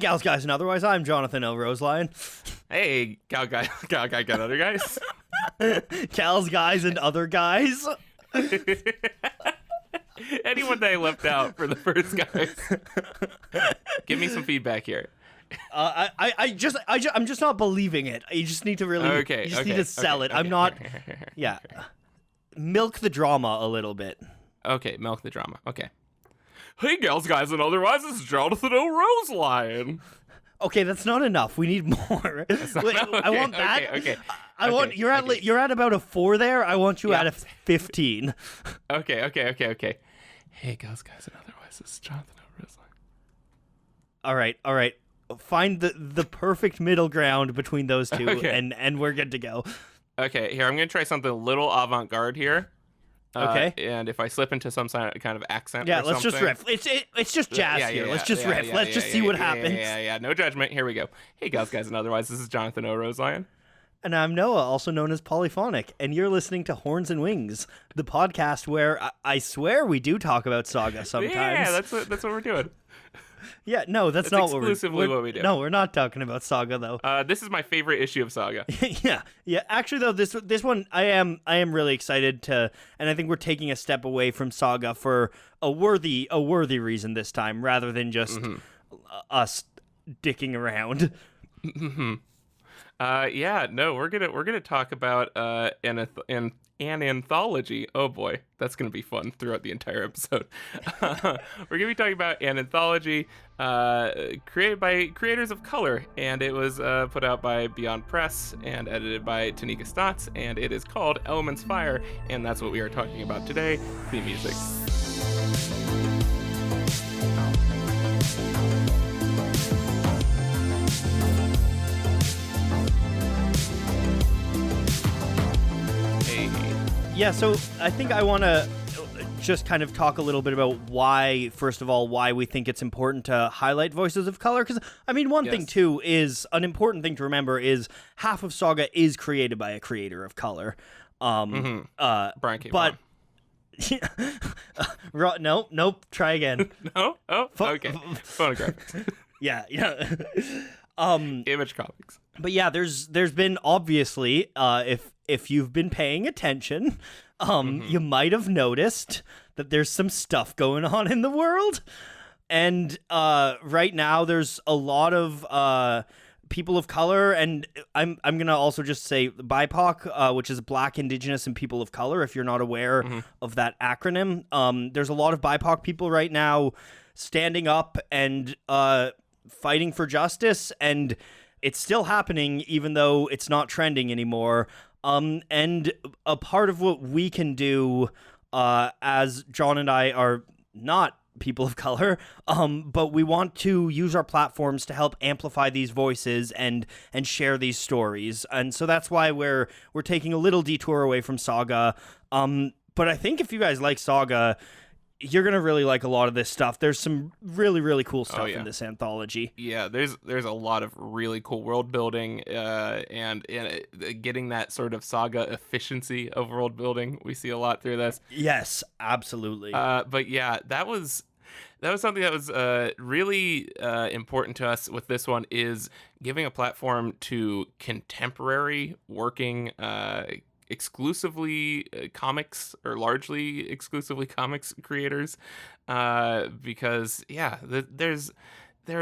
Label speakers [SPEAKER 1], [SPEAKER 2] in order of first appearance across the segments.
[SPEAKER 1] gals, guys, and otherwise, I'm Jonathan L. Roselion.
[SPEAKER 2] Hey, gal guy, got other guys.
[SPEAKER 1] Gals, guys, and other guys.
[SPEAKER 2] Anyone that I left out for the first guys. Give me some feedback here.
[SPEAKER 1] I'm just not believing it. You just need to really, need to sell it. I'm not, milk the drama a little bit.
[SPEAKER 2] Okay, milk the drama. Okay. Hey, gals, guys, and otherwise, this is Jonathan O. Roselion.
[SPEAKER 1] Okay, that's not enough. We need more. I want that.
[SPEAKER 2] Okay.
[SPEAKER 1] You're at about a 4 there. I want you at a 15.
[SPEAKER 2] Okay. Hey, gals, guys, and otherwise, this is Jonathan O. Roselion.
[SPEAKER 1] All right. Find the perfect middle ground between those two, and we're good to go.
[SPEAKER 2] Okay, here, I'm going to try something a little avant-garde here.
[SPEAKER 1] Okay.
[SPEAKER 2] And if I slip into some kind of accent or
[SPEAKER 1] let's just riff. It's just jazz here. Let's just riff. Let's just see what happens.
[SPEAKER 2] Yeah. No judgment. Here we go. Hey, gals, guys, and otherwise, this is Jonathan O. Roselion.
[SPEAKER 1] And I'm Noah, also known as Polyphonic, and you're listening to Horns and Wings, the podcast where I swear we do talk about Saga sometimes.
[SPEAKER 2] Yeah, that's what we're doing.
[SPEAKER 1] Yeah, no, that's not
[SPEAKER 2] exclusively what we do.
[SPEAKER 1] No, we're not talking about Saga though.
[SPEAKER 2] This is my favorite issue of Saga.
[SPEAKER 1] Yeah. Actually, though, this one I am really excited to, and I think we're taking a step away from Saga for a worthy reason this time, rather than just us dicking around.
[SPEAKER 2] We're gonna talk about an anthology. Oh boy, that's gonna be fun throughout the entire episode. We're gonna be talking about an anthology created by creators of color, and it was put out by Beyond Press and edited by Tanika Stotts, and it is called Elements Fire, and that's what we are talking about today. Theme music.
[SPEAKER 1] Yeah, so I think I want to just kind of talk a little bit about why we think it's important to highlight voices of color. Because, I mean, one thing, too, is an important thing to remember is half of Saga is created by a creator of color.
[SPEAKER 2] Brian K.
[SPEAKER 1] But... Nope, try again.
[SPEAKER 2] No? Oh, okay. Phonographics.
[SPEAKER 1] Yeah.
[SPEAKER 2] Image comics.
[SPEAKER 1] But yeah, there's been obviously, if you've been paying attention, you might have noticed that there's some stuff going on in the world, and right now there's a lot of people of color, and I'm gonna also just say BIPOC, which is Black, Indigenous, and People of Color. If you're not aware of that acronym, there's a lot of BIPOC people right now standing up and fighting for justice, and it's still happening even though it's not trending anymore. And a part of what we can do, as John and I are not people of color, but we want to use our platforms to help amplify these voices and share these stories. And so that's why we're taking a little detour away from Saga. But I think if you guys like Saga, you're going to really like a lot of this stuff. There's some really, really cool stuff in this anthology.
[SPEAKER 2] Yeah, there's a lot of really cool world building and getting that sort of Saga efficiency of world building. We see a lot through this.
[SPEAKER 1] Yes, absolutely.
[SPEAKER 2] But yeah, that was something that was really important to us with this one, is giving a platform to contemporary working exclusively comics, or largely exclusively comics creators, because there's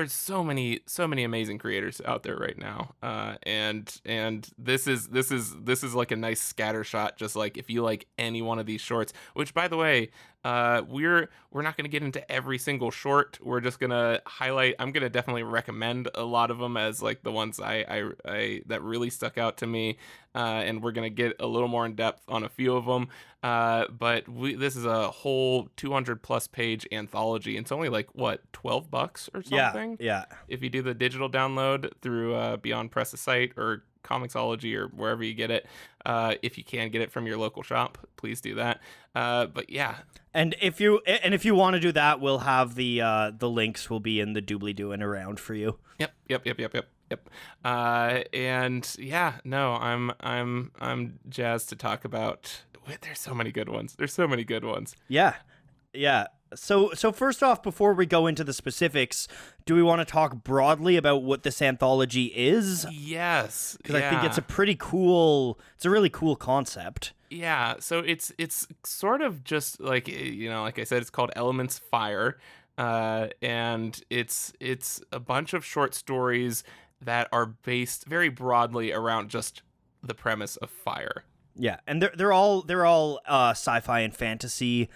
[SPEAKER 2] so many amazing creators out there right now, and this is like a nice scatter shot, just like if you like any one of these shorts, which, by the way, we're not going to get into every single short. We're just going to highlight. I'm going to definitely recommend a lot of them as like the ones I that really stuck out to me, and we're going to get a little more in depth on a few of them. But this is a whole 200 plus page anthology. It's only like what, $12 or something?
[SPEAKER 1] Yeah.
[SPEAKER 2] If you do the digital download through Beyond Press's site or Comixology or wherever you get it, if you can get it from your local shop, please do that. But yeah,
[SPEAKER 1] and if you want to do that, we'll have the links will be in the doobly-doo and around for you.
[SPEAKER 2] Yep. And yeah, no, I'm jazzed to talk about. There's so many good ones.
[SPEAKER 1] Yeah. So first off, before we go into the specifics, do we want to talk broadly about what this anthology is?
[SPEAKER 2] Yes.
[SPEAKER 1] Because I think it's a really cool concept.
[SPEAKER 2] Yeah, so it's sort of just like, like I said, it's called Elements Fire, and it's a bunch of short stories that are based very broadly around just the premise of fire.
[SPEAKER 1] Yeah, and they're all sci-fi and fantasy,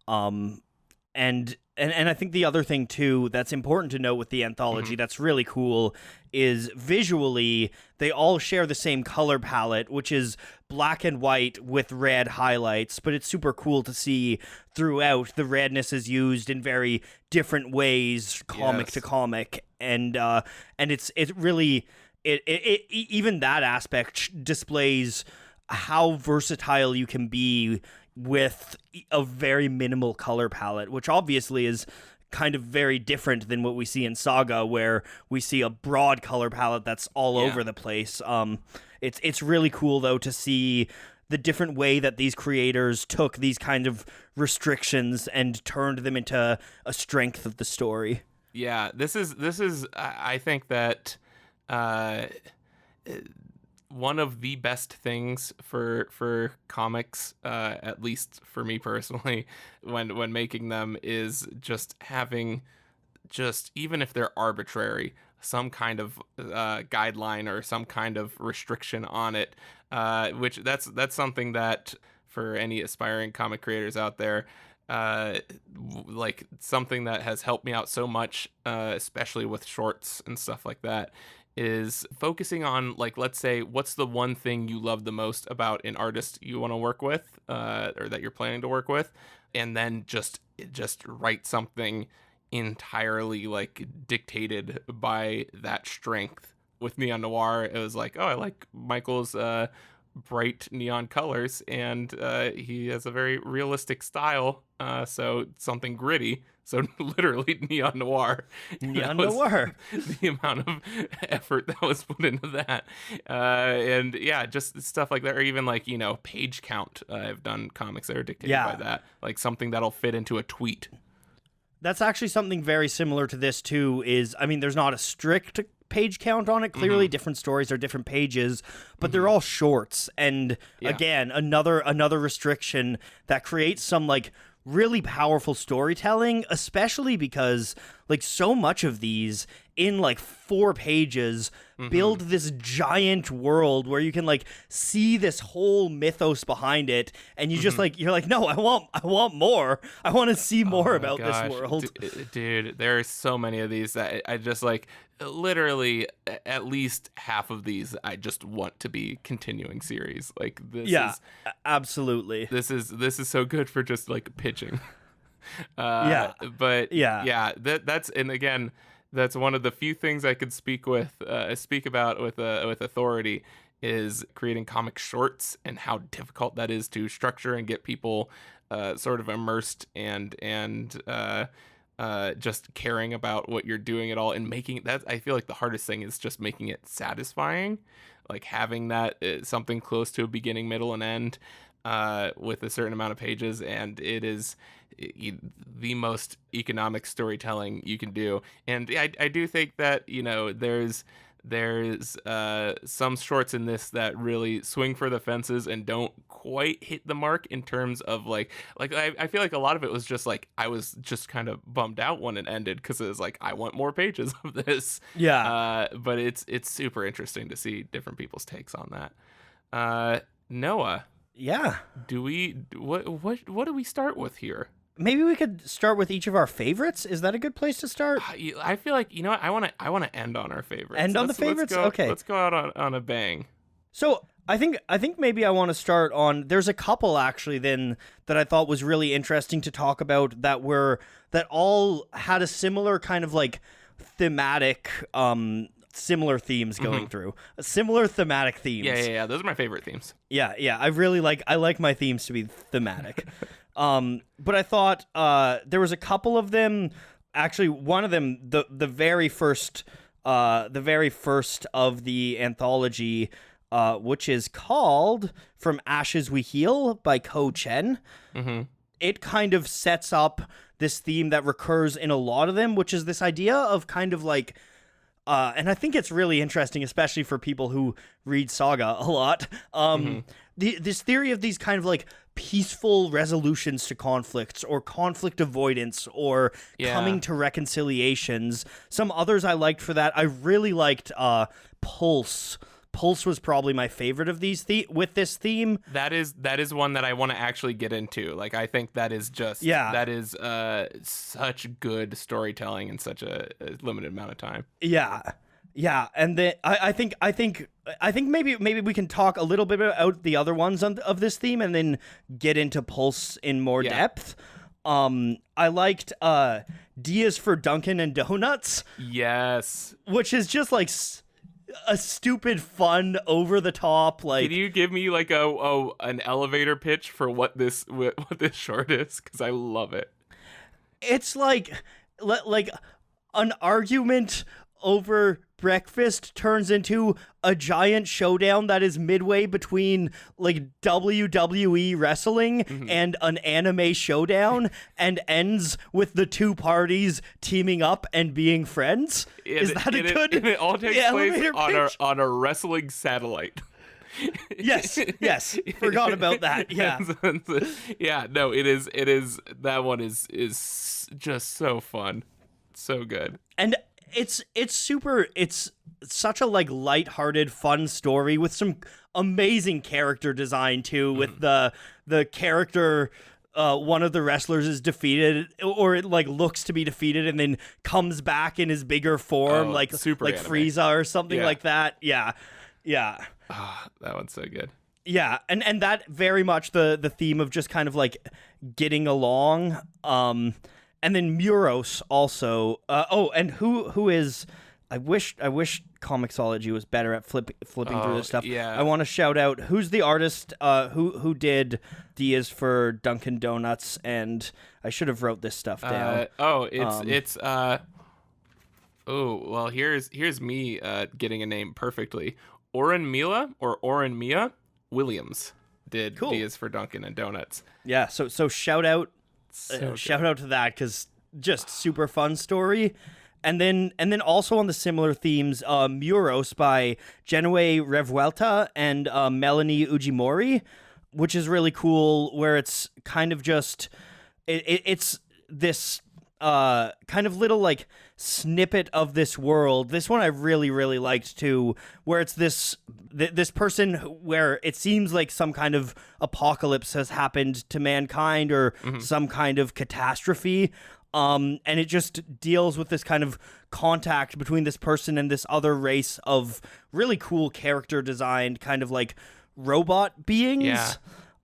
[SPEAKER 1] and I think the other thing too that's important to note with the anthology that's really cool is visually they all share the same color palette, which is black and white with red highlights, but it's super cool to see throughout the redness is used in very different ways, comic to comic, and it really even that aspect displays how versatile you can be with a very minimal color palette, which obviously is kind of very different than what we see in Saga, where we see a broad color palette that's all over the place. It's really cool though to see the different way that these creators took these kind of restrictions and turned them into a strength of the story.
[SPEAKER 2] Yeah, this is I think that one of the best things for comics, at least for me personally, when making them, is just having, just even if they're arbitrary, some kind of guideline or some kind of restriction on it, which that's something that for any aspiring comic creators out there, like something that has helped me out so much, especially with shorts and stuff like that, is focusing on, like, let's say, what's the one thing you love the most about an artist you want to work with, or that you're planning to work with, and then just write something entirely like dictated by that strength. With Neon Noir, it was like, oh, I like Michael's bright neon colors, and he has a very realistic style, so something gritty. So literally Neon Noir.
[SPEAKER 1] Neon Noir.
[SPEAKER 2] The amount of effort that was put into that. And yeah, just stuff like that. Or even like, page count. I've done comics that are dictated by that. Like something that'll fit into a tweet.
[SPEAKER 1] That's actually something very similar to this too, there's not a strict page count on it. Clearly different stories are different pages, but they're all shorts. And again, another restriction that creates some like really powerful storytelling, especially because like so much of these in like 4 pages build this giant world where you can like see this whole mythos behind it, and you just like, you're like, no, I want more. I want to see more about this world.
[SPEAKER 2] Dude, there are so many of these that I just like, literally at least half of these I just want to be continuing series. Like this is
[SPEAKER 1] absolutely.
[SPEAKER 2] This is so good for just like pitching. That's, and again, that's one of the few things I could speak about with authority, is creating comic shorts and how difficult that is to structure and get people sort of immersed and just caring about what you're doing at all, and making that. I feel like the hardest thing is just making it satisfying, like having that something close to a beginning, middle, and end with a certain amount of pages, and it is the most economic storytelling you can do. And I do think that there's some shorts in this that really swing for the fences and don't quite hit the mark in terms of like I feel like a lot of it was just like, I was just kind of bummed out when it ended, because it was like, I want more pages of this. But it's super interesting to see different people's takes on that. Noah, what do we start with here?
[SPEAKER 1] Maybe we could start with each of our favorites. Is that a good place to start?
[SPEAKER 2] I feel like, what, I want to end on our favorites.
[SPEAKER 1] The favorites? Okay.
[SPEAKER 2] Let's go out on a bang.
[SPEAKER 1] So I think maybe I want to start on, there's a couple actually then that I thought was really interesting to talk about that all had a similar kind of like thematic, similar themes going through. Similar thematic themes.
[SPEAKER 2] Yeah. Those are my favorite themes.
[SPEAKER 1] Yeah. I like my themes to be thematic. But I thought there was a couple of them. Actually, one of them, the very first of the anthology, which is called "From Ashes We Heal" by Ko Chen. It kind of sets up this theme that recurs in a lot of them, which is this idea of kind of like, and I think it's really interesting, especially for people who read Saga a lot. This theory of these kind of like peaceful resolutions to conflicts, or conflict avoidance, or coming to reconciliations. Some others I liked for that. I really liked Pulse. Pulse was probably my favorite of these with this theme.
[SPEAKER 2] That is one that I want to actually get into. Like, I think that is just that is such good storytelling in such a limited amount of time.
[SPEAKER 1] Yeah, and then I think maybe we can talk a little bit about the other ones of this theme, and then get into Pulse in more depth. I liked Dias for Dunkin' and Donuts.
[SPEAKER 2] Yes,
[SPEAKER 1] which is just like a stupid, fun, over the top. Like,
[SPEAKER 2] can you give me like an elevator pitch for what this short is? Because I love it.
[SPEAKER 1] It's like an argument over breakfast turns into a giant showdown that is midway between like WWE wrestling and an anime showdown, and ends with the two parties teaming up and being friends. Is that a good?
[SPEAKER 2] It all takes place on a wrestling satellite.
[SPEAKER 1] Yes. Forgot about that. Yeah.
[SPEAKER 2] Yeah. No, it is. That one is just so fun, so good.
[SPEAKER 1] And it's such a like lighthearted, fun story with some amazing character design too. With the character, one of the wrestlers is defeated, or it like looks to be defeated, and then comes back in his bigger form, like anime. Frieza or something like that. Yeah.
[SPEAKER 2] Oh, that one's so good.
[SPEAKER 1] Yeah, and that very much the theme of just kind of like getting along. And then Muros also. And who is? I wish Comixology was better at flipping through this stuff.
[SPEAKER 2] Yeah.
[SPEAKER 1] I want to shout out who's the artist who did Dias for Dunkin' Donuts, and I should have wrote this stuff down.
[SPEAKER 2] Here's me getting a name perfectly. Oren Mia Williams did Dias for Dunkin' and Donuts.
[SPEAKER 1] Yeah. So shout out. Shout out to that, because just super fun story. And then also on the similar themes, Muros by Genoa Revuelta and Melanie Ujimori, which is really cool, where it's kind of just it's this kind of little like snippet of this world. This one I really, really liked too, where it's this person where it seems like some kind of apocalypse has happened to mankind, or some kind of catastrophe. And it just deals with this kind of contact between this person and this other race of really cool character designed kind of like robot beings.
[SPEAKER 2] Yeah.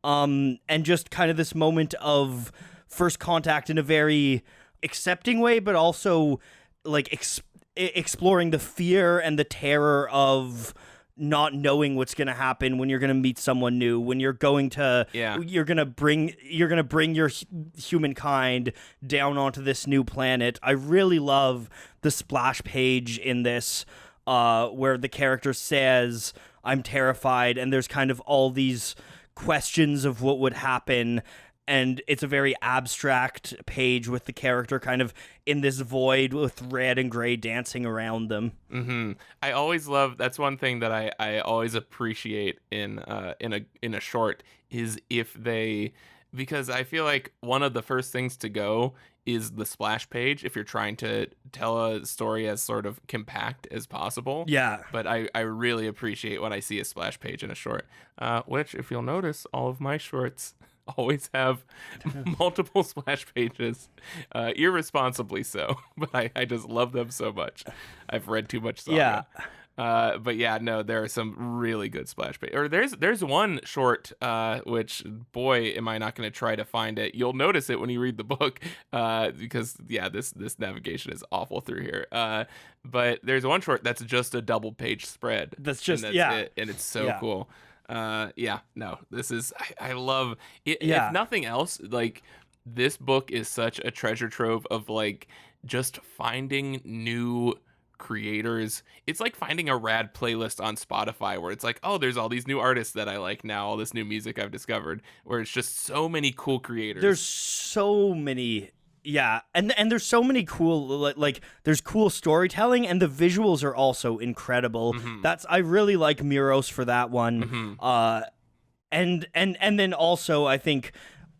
[SPEAKER 1] And just kind of this moment of first contact in a very accepting way, but also like exploring the fear and the terror of not knowing what's going to happen when you're going to meet someone new, when you're going to you're going to bring your humankind down onto this new planet. I really love the splash page in this, where the character says, "I'm terrified," and there's kind of all these questions of what would happen. And it's a very abstract page with the character kind of in this void with red and gray dancing around them.
[SPEAKER 2] Mm-hmm. I always love, that's one thing that I always appreciate in a short, is if they, because I feel like one of the first things to go is the splash page if you're trying to tell a story as sort of compact as possible.
[SPEAKER 1] Yeah.
[SPEAKER 2] But I really appreciate when I see a splash page in a short, which, if you'll notice, all of my shorts always have multiple splash pages, irresponsibly so, but I just love them so much. I've read too much Saga. But yeah, no, there are some really good splash pages. Or there's one short, which, boy, am I not going to try to find it. You'll notice it when you read the book, because this navigation is awful through here. But there's one short that's just a double page spread.
[SPEAKER 1] That's just
[SPEAKER 2] it, and it's so cool. This is, I love it. If nothing else, like, this book is such a treasure trove of like just finding new creators. It's like finding a rad playlist on Spotify where it's like, oh, there's all these new artists that I like now, all this new music I've discovered, where it's just so many cool creators.
[SPEAKER 1] There's so many Yeah, and there's so many cool like there's cool storytelling, and the visuals are also incredible.
[SPEAKER 2] Mm-hmm.
[SPEAKER 1] I really like Muros for that one.
[SPEAKER 2] Mm-hmm.
[SPEAKER 1] And then also I think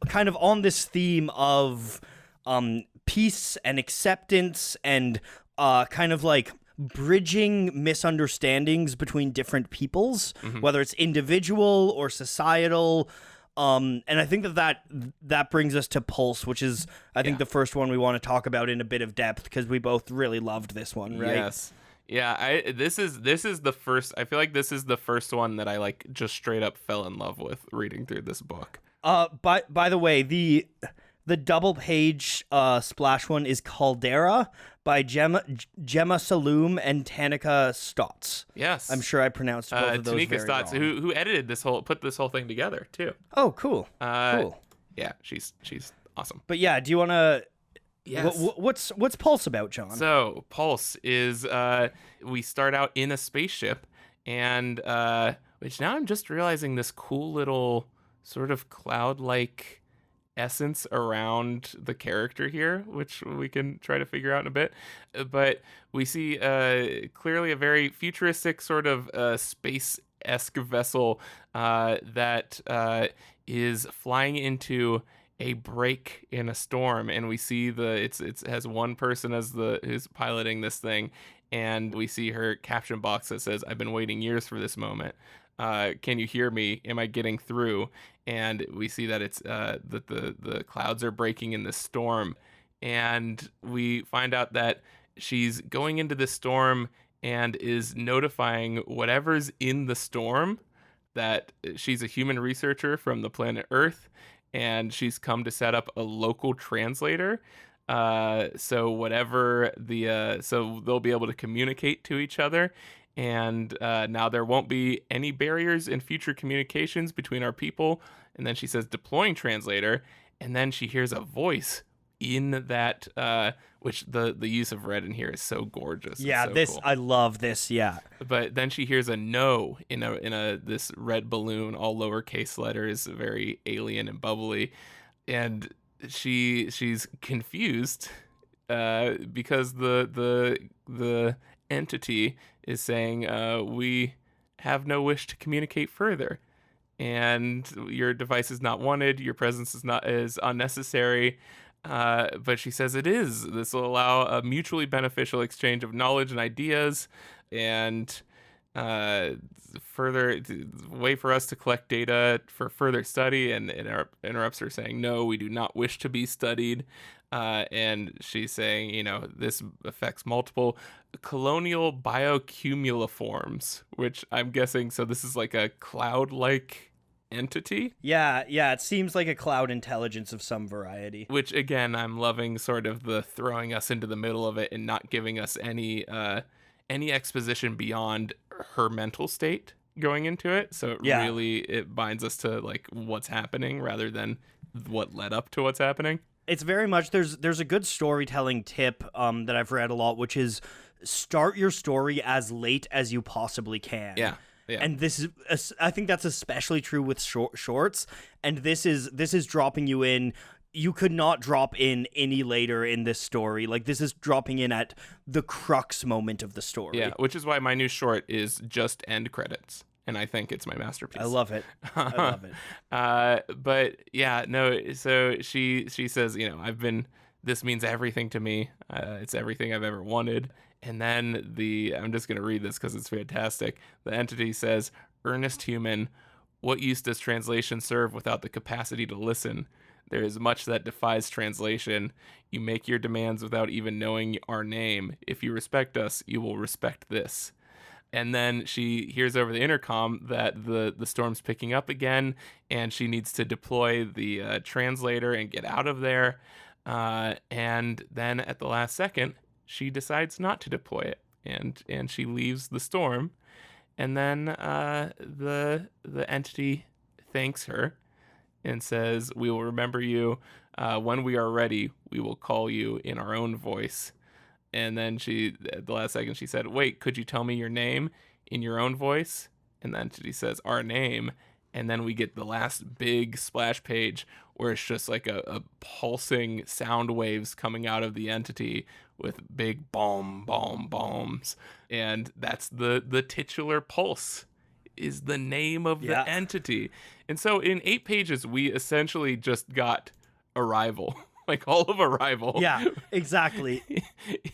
[SPEAKER 1] kind of on this theme of peace and acceptance and kind of like bridging misunderstandings between different peoples,
[SPEAKER 2] Mm-hmm.
[SPEAKER 1] whether it's individual or societal. And I think that brings us to Pulse, which is I think
[SPEAKER 2] Yeah.
[SPEAKER 1] the first one we want to talk about in a bit of depth because we both really loved this one, right?
[SPEAKER 2] Yes. Yeah, this is the first. I feel like this is the first one that I like just straight up fell in love with reading through this book.
[SPEAKER 1] By the way, the double page splash one is Caldera by Gemma Saloom and Tanika Stotts.
[SPEAKER 2] Yes.
[SPEAKER 1] I'm sure I pronounced both of those
[SPEAKER 2] Tanika
[SPEAKER 1] very
[SPEAKER 2] Stotts,
[SPEAKER 1] wrong.
[SPEAKER 2] who edited put this whole thing together too.
[SPEAKER 1] Oh, cool.
[SPEAKER 2] Uh,
[SPEAKER 1] Cool.
[SPEAKER 2] Yeah, she's awesome.
[SPEAKER 1] But yeah, do you want to
[SPEAKER 2] Yes.
[SPEAKER 1] what's Pulse about, John?
[SPEAKER 2] So Pulse is we start out in a spaceship, and which now I'm just realizing this cool little sort of cloud-like essence around the character here, which we can try to figure out in a bit. But we see clearly a very futuristic sort of space-esque vessel that is flying into a break in a storm, and we see it has one person as who's piloting this thing, and we see her caption box that says, "I've been waiting years for this moment. Can you hear me? Am I getting through?" And we see that it's that the clouds are breaking in this storm, and we find out that she's going into this storm and is notifying whatever's in the storm that she's a human researcher from the planet Earth, and she's come to set up a local translator. So whatever so they'll be able to communicate to each other, and now there won't be any barriers in future communications between our people. And then she says deploying translator, and then she hears a voice in that which the use of red in here is so gorgeous.
[SPEAKER 1] Yeah,
[SPEAKER 2] so
[SPEAKER 1] this
[SPEAKER 2] cool.
[SPEAKER 1] I love this. Yeah.
[SPEAKER 2] But then she hears a no in this red balloon, all lowercase letters, very alien and bubbly, and she's confused because the entity is saying we have no wish to communicate further, and your device is not wanted, your presence is unnecessary. But she says it is. This will allow a mutually beneficial exchange of knowledge and ideas, and further way for us to collect data for further study. And interrupts her saying, "No, we do not wish to be studied." And she's saying, this affects multiple colonial biocumuliforms, which I'm guessing. So this is like a cloud-like entity.
[SPEAKER 1] Yeah, it seems like a cloud intelligence of some variety.
[SPEAKER 2] Which again, I'm loving sort of the throwing us into the middle of it and not giving us any exposition beyond her mental state going into it. So it binds us to like what's happening rather than what led up to what's happening.
[SPEAKER 1] It's very much there's a good storytelling tip that I've read a lot, which is start your story as late as you possibly can.
[SPEAKER 2] Yeah. Yeah.
[SPEAKER 1] And I think that's especially true with shorts. And this is dropping you in. You could not drop in any later in this story. Like, this is dropping in at the crux moment of the story.
[SPEAKER 2] Yeah, which is why my new short is just end credits, and I think it's my masterpiece.
[SPEAKER 1] I love it. I love it.
[SPEAKER 2] But yeah, no. So she says, this means everything to me. It's everything I've ever wanted. And then I'm just going to read this because it's fantastic. The entity says, "Earnest human, what use does translation serve without the capacity to listen? There is much that defies translation. You make your demands without even knowing our name. If you respect us, you will respect this." And then she hears over the intercom that the storm's picking up again, and she needs to deploy the translator and get out of there. And then at the last second, she decides not to deploy it, and she leaves the storm. And then the entity thanks her and says, "We will remember you. When we are ready, we will call you in our own voice." And then at the last second, she said, "Wait, could you tell me your name in your own voice?" And the entity says, "Our name." and then we get the last big splash page where it's just like a pulsing sound waves coming out of the entity with big bombs, and that's the titular pulse is the name of the entity. And so in 8 pages we essentially just got Arrival. Like all of Arrival.
[SPEAKER 1] Yeah, exactly.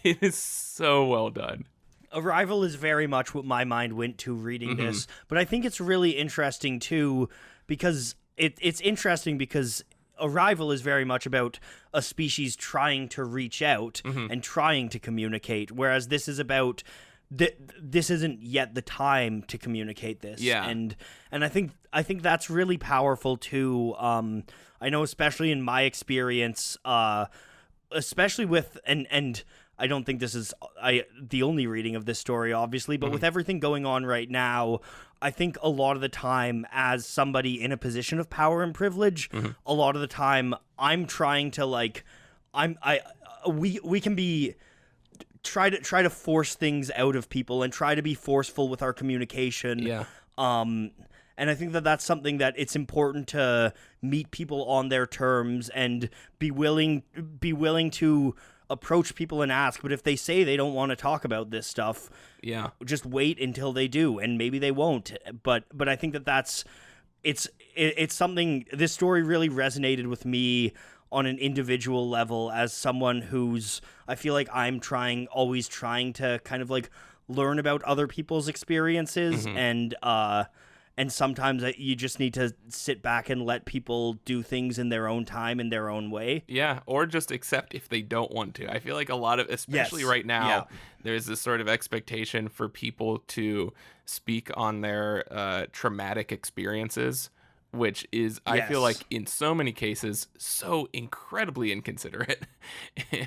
[SPEAKER 2] It is so well done.
[SPEAKER 1] Arrival is very much what my mind went to reading this, but I think it's really interesting too, because it's interesting because Arrival is very much about a species trying to reach out and trying to communicate, whereas this is about this isn't yet the time to communicate this. And I think that's really powerful too. I know, especially in my experience, especially with and I don't think this is the only reading of this story, obviously, but with everything going on right now, I think a lot of the time, as somebody in a position of power and privilege, a lot of the time I'm trying to we can be try to force things out of people and try to be forceful with our communication. And I think that that's something that it's important to meet people on their terms and be willing to approach people and ask. But if they say they don't want to talk about this stuff, just wait until they do, and maybe they won't. But I think that that's it's something. This story really resonated with me on an individual level as someone who's, I feel like I'm always trying to kind of like learn about other people's experiences, and sometimes you just need to sit back and let people do things in their own time, in their own way.
[SPEAKER 2] Yeah, or just accept if they don't want to. I feel like a lot of, especially right now, there's this sort of expectation for people to speak on their traumatic experiences, which is, I feel like, in so many cases, so incredibly inconsiderate.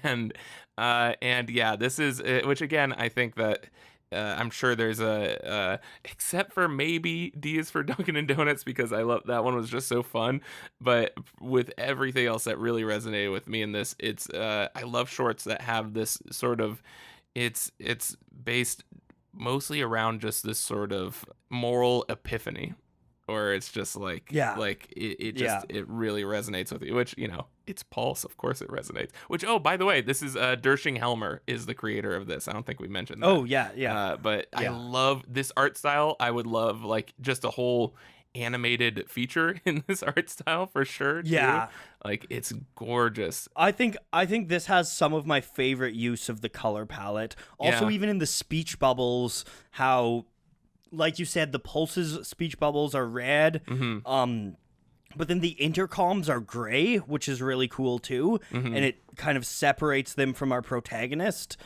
[SPEAKER 2] and yeah, this is, which again, I think that I'm sure there's except for maybe D is for Dunkin' and Donuts, because I love that one, was just so fun. But with everything else that really resonated with me in this, it's I love shorts that have this sort of, it's based mostly around just this sort of moral epiphany, or it's just like it really resonates with you, which, you know, it's Pulse, of course it resonates. Which, oh, by the way, this is Dershing Helmer is the creator of this. I don't think we mentioned that.
[SPEAKER 1] Oh yeah.
[SPEAKER 2] But I love this art style. I would love like just a whole animated feature in this art style for sure too. Like, it's gorgeous.
[SPEAKER 1] I think this has some of my favorite use of the color palette. Also, even in the speech bubbles, how, like you said, the Pulse's speech bubbles are red, but then the intercoms are gray, which is really cool too, and it kind of separates them from our protagonist.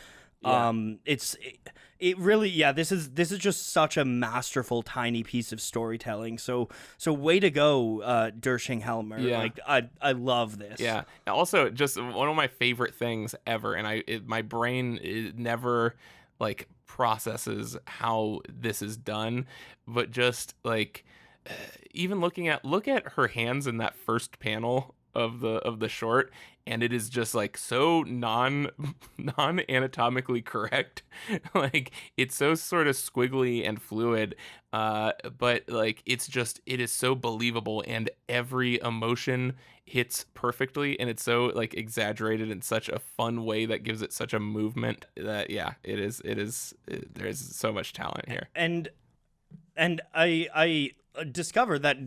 [SPEAKER 1] It really, this is just such a masterful tiny piece of storytelling. So way to go, Dershing Helmer. Like, I love this.
[SPEAKER 2] Yeah. Also, just one of my favorite things ever, and my brain never like processes how this is done, but just like even look at her hands in that first panel of the short, and it is just like so non anatomically correct. Like, it's so sort of squiggly and fluid, but like it is so believable, and every emotion hits perfectly, and it's so like exaggerated in such a fun way that gives it such a movement that there's so much talent here.
[SPEAKER 1] And I discovered that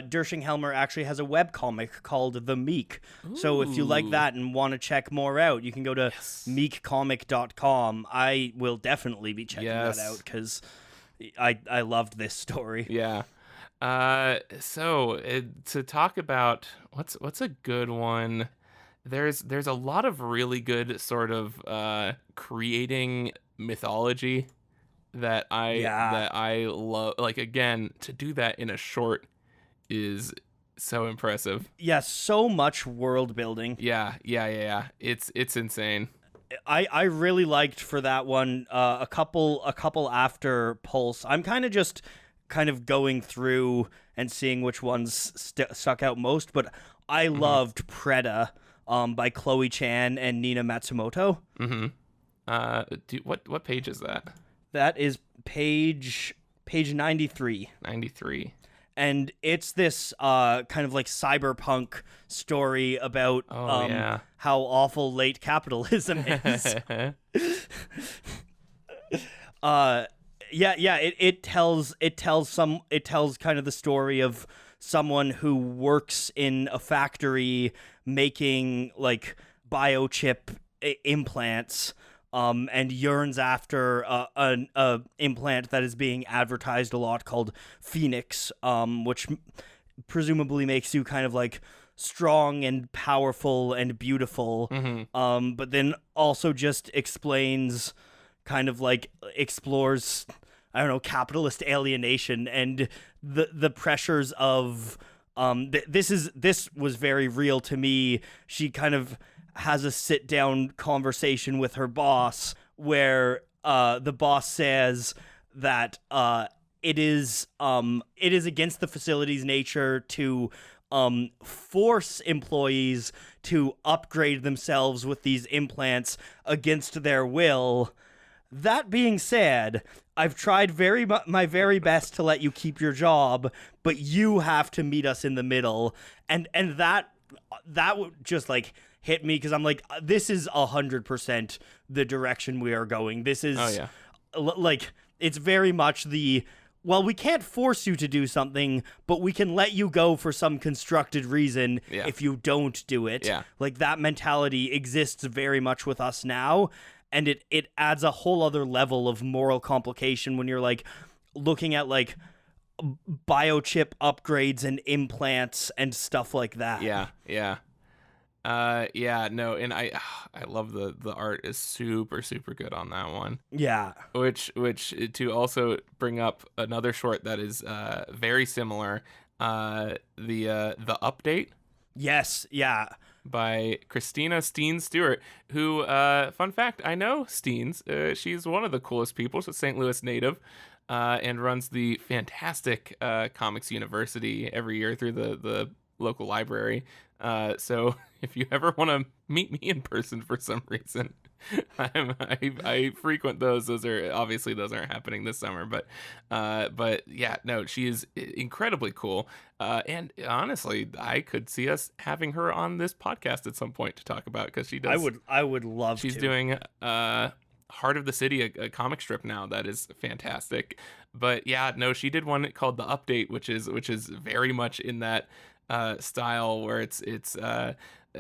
[SPEAKER 1] Dershing Helmer actually has a webcomic called The Meek. Ooh. So if you like that and want to check more out, you can go to meekcomic.com. I will definitely be checking that out, because I loved this story.
[SPEAKER 2] Yeah. So to talk about what's a good one, there's a lot of really good sort of creating mythology that I love. Like, again, to do that in a short is so impressive.
[SPEAKER 1] Yeah, so much world building.
[SPEAKER 2] Yeah. It's insane.
[SPEAKER 1] I really liked for that one a couple after Pulse. I'm kind of going through and seeing which ones stuck out most, but I loved Preda by Chloe Chan and Nina Matsumoto.
[SPEAKER 2] What page is that?
[SPEAKER 1] That is page 93.
[SPEAKER 2] 93.
[SPEAKER 1] and it's this kind of like cyberpunk story about how awful late capitalism is. It tells kind of the story of someone who works in a factory making like biochip implants, and yearns after an implant that is being advertised a lot called Phoenix, which presumably makes you kind of like strong and powerful and beautiful, but then also just explains, kind of like explores, I don't know, capitalist alienation and the pressures of this was very real to me. She kind of has a sit down conversation with her boss where the boss says that it is against the facility's nature to force employees to upgrade themselves with these implants against their will. That being said, I've tried my very best to let you keep your job, but you have to meet us in the middle. And that would just like hit me, because I'm like, this is 100% the direction we are going. This is like, it's very much well, we can't force you to do something, but we can let you go for some constructed reason if you don't do it. Yeah. Like, that mentality exists very much with us now, and it adds a whole other level of moral complication when you're like looking at like biochip upgrades and implants and stuff like that.
[SPEAKER 2] And I love the art is super good on that one.
[SPEAKER 1] Yeah.
[SPEAKER 2] Which to also bring up another short that is very similar, the Update.
[SPEAKER 1] Yes, yeah.
[SPEAKER 2] By Christina Steen Stewart, who, fun fact, I know Steens. She's one of the coolest people. She's a St. Louis native, and runs the fantastic Comics University every year through the local library. So if you ever want to meet me in person for some reason, I frequent those. Those aren't happening this summer, but yeah, no, she is incredibly cool. And honestly, I could see us having her on this podcast at some point to talk about, because she does.
[SPEAKER 1] I would love.
[SPEAKER 2] She's doing Heart of the City, a comic strip now that is fantastic. But yeah, no, she did one called The Update, which is very much in that style, where it's a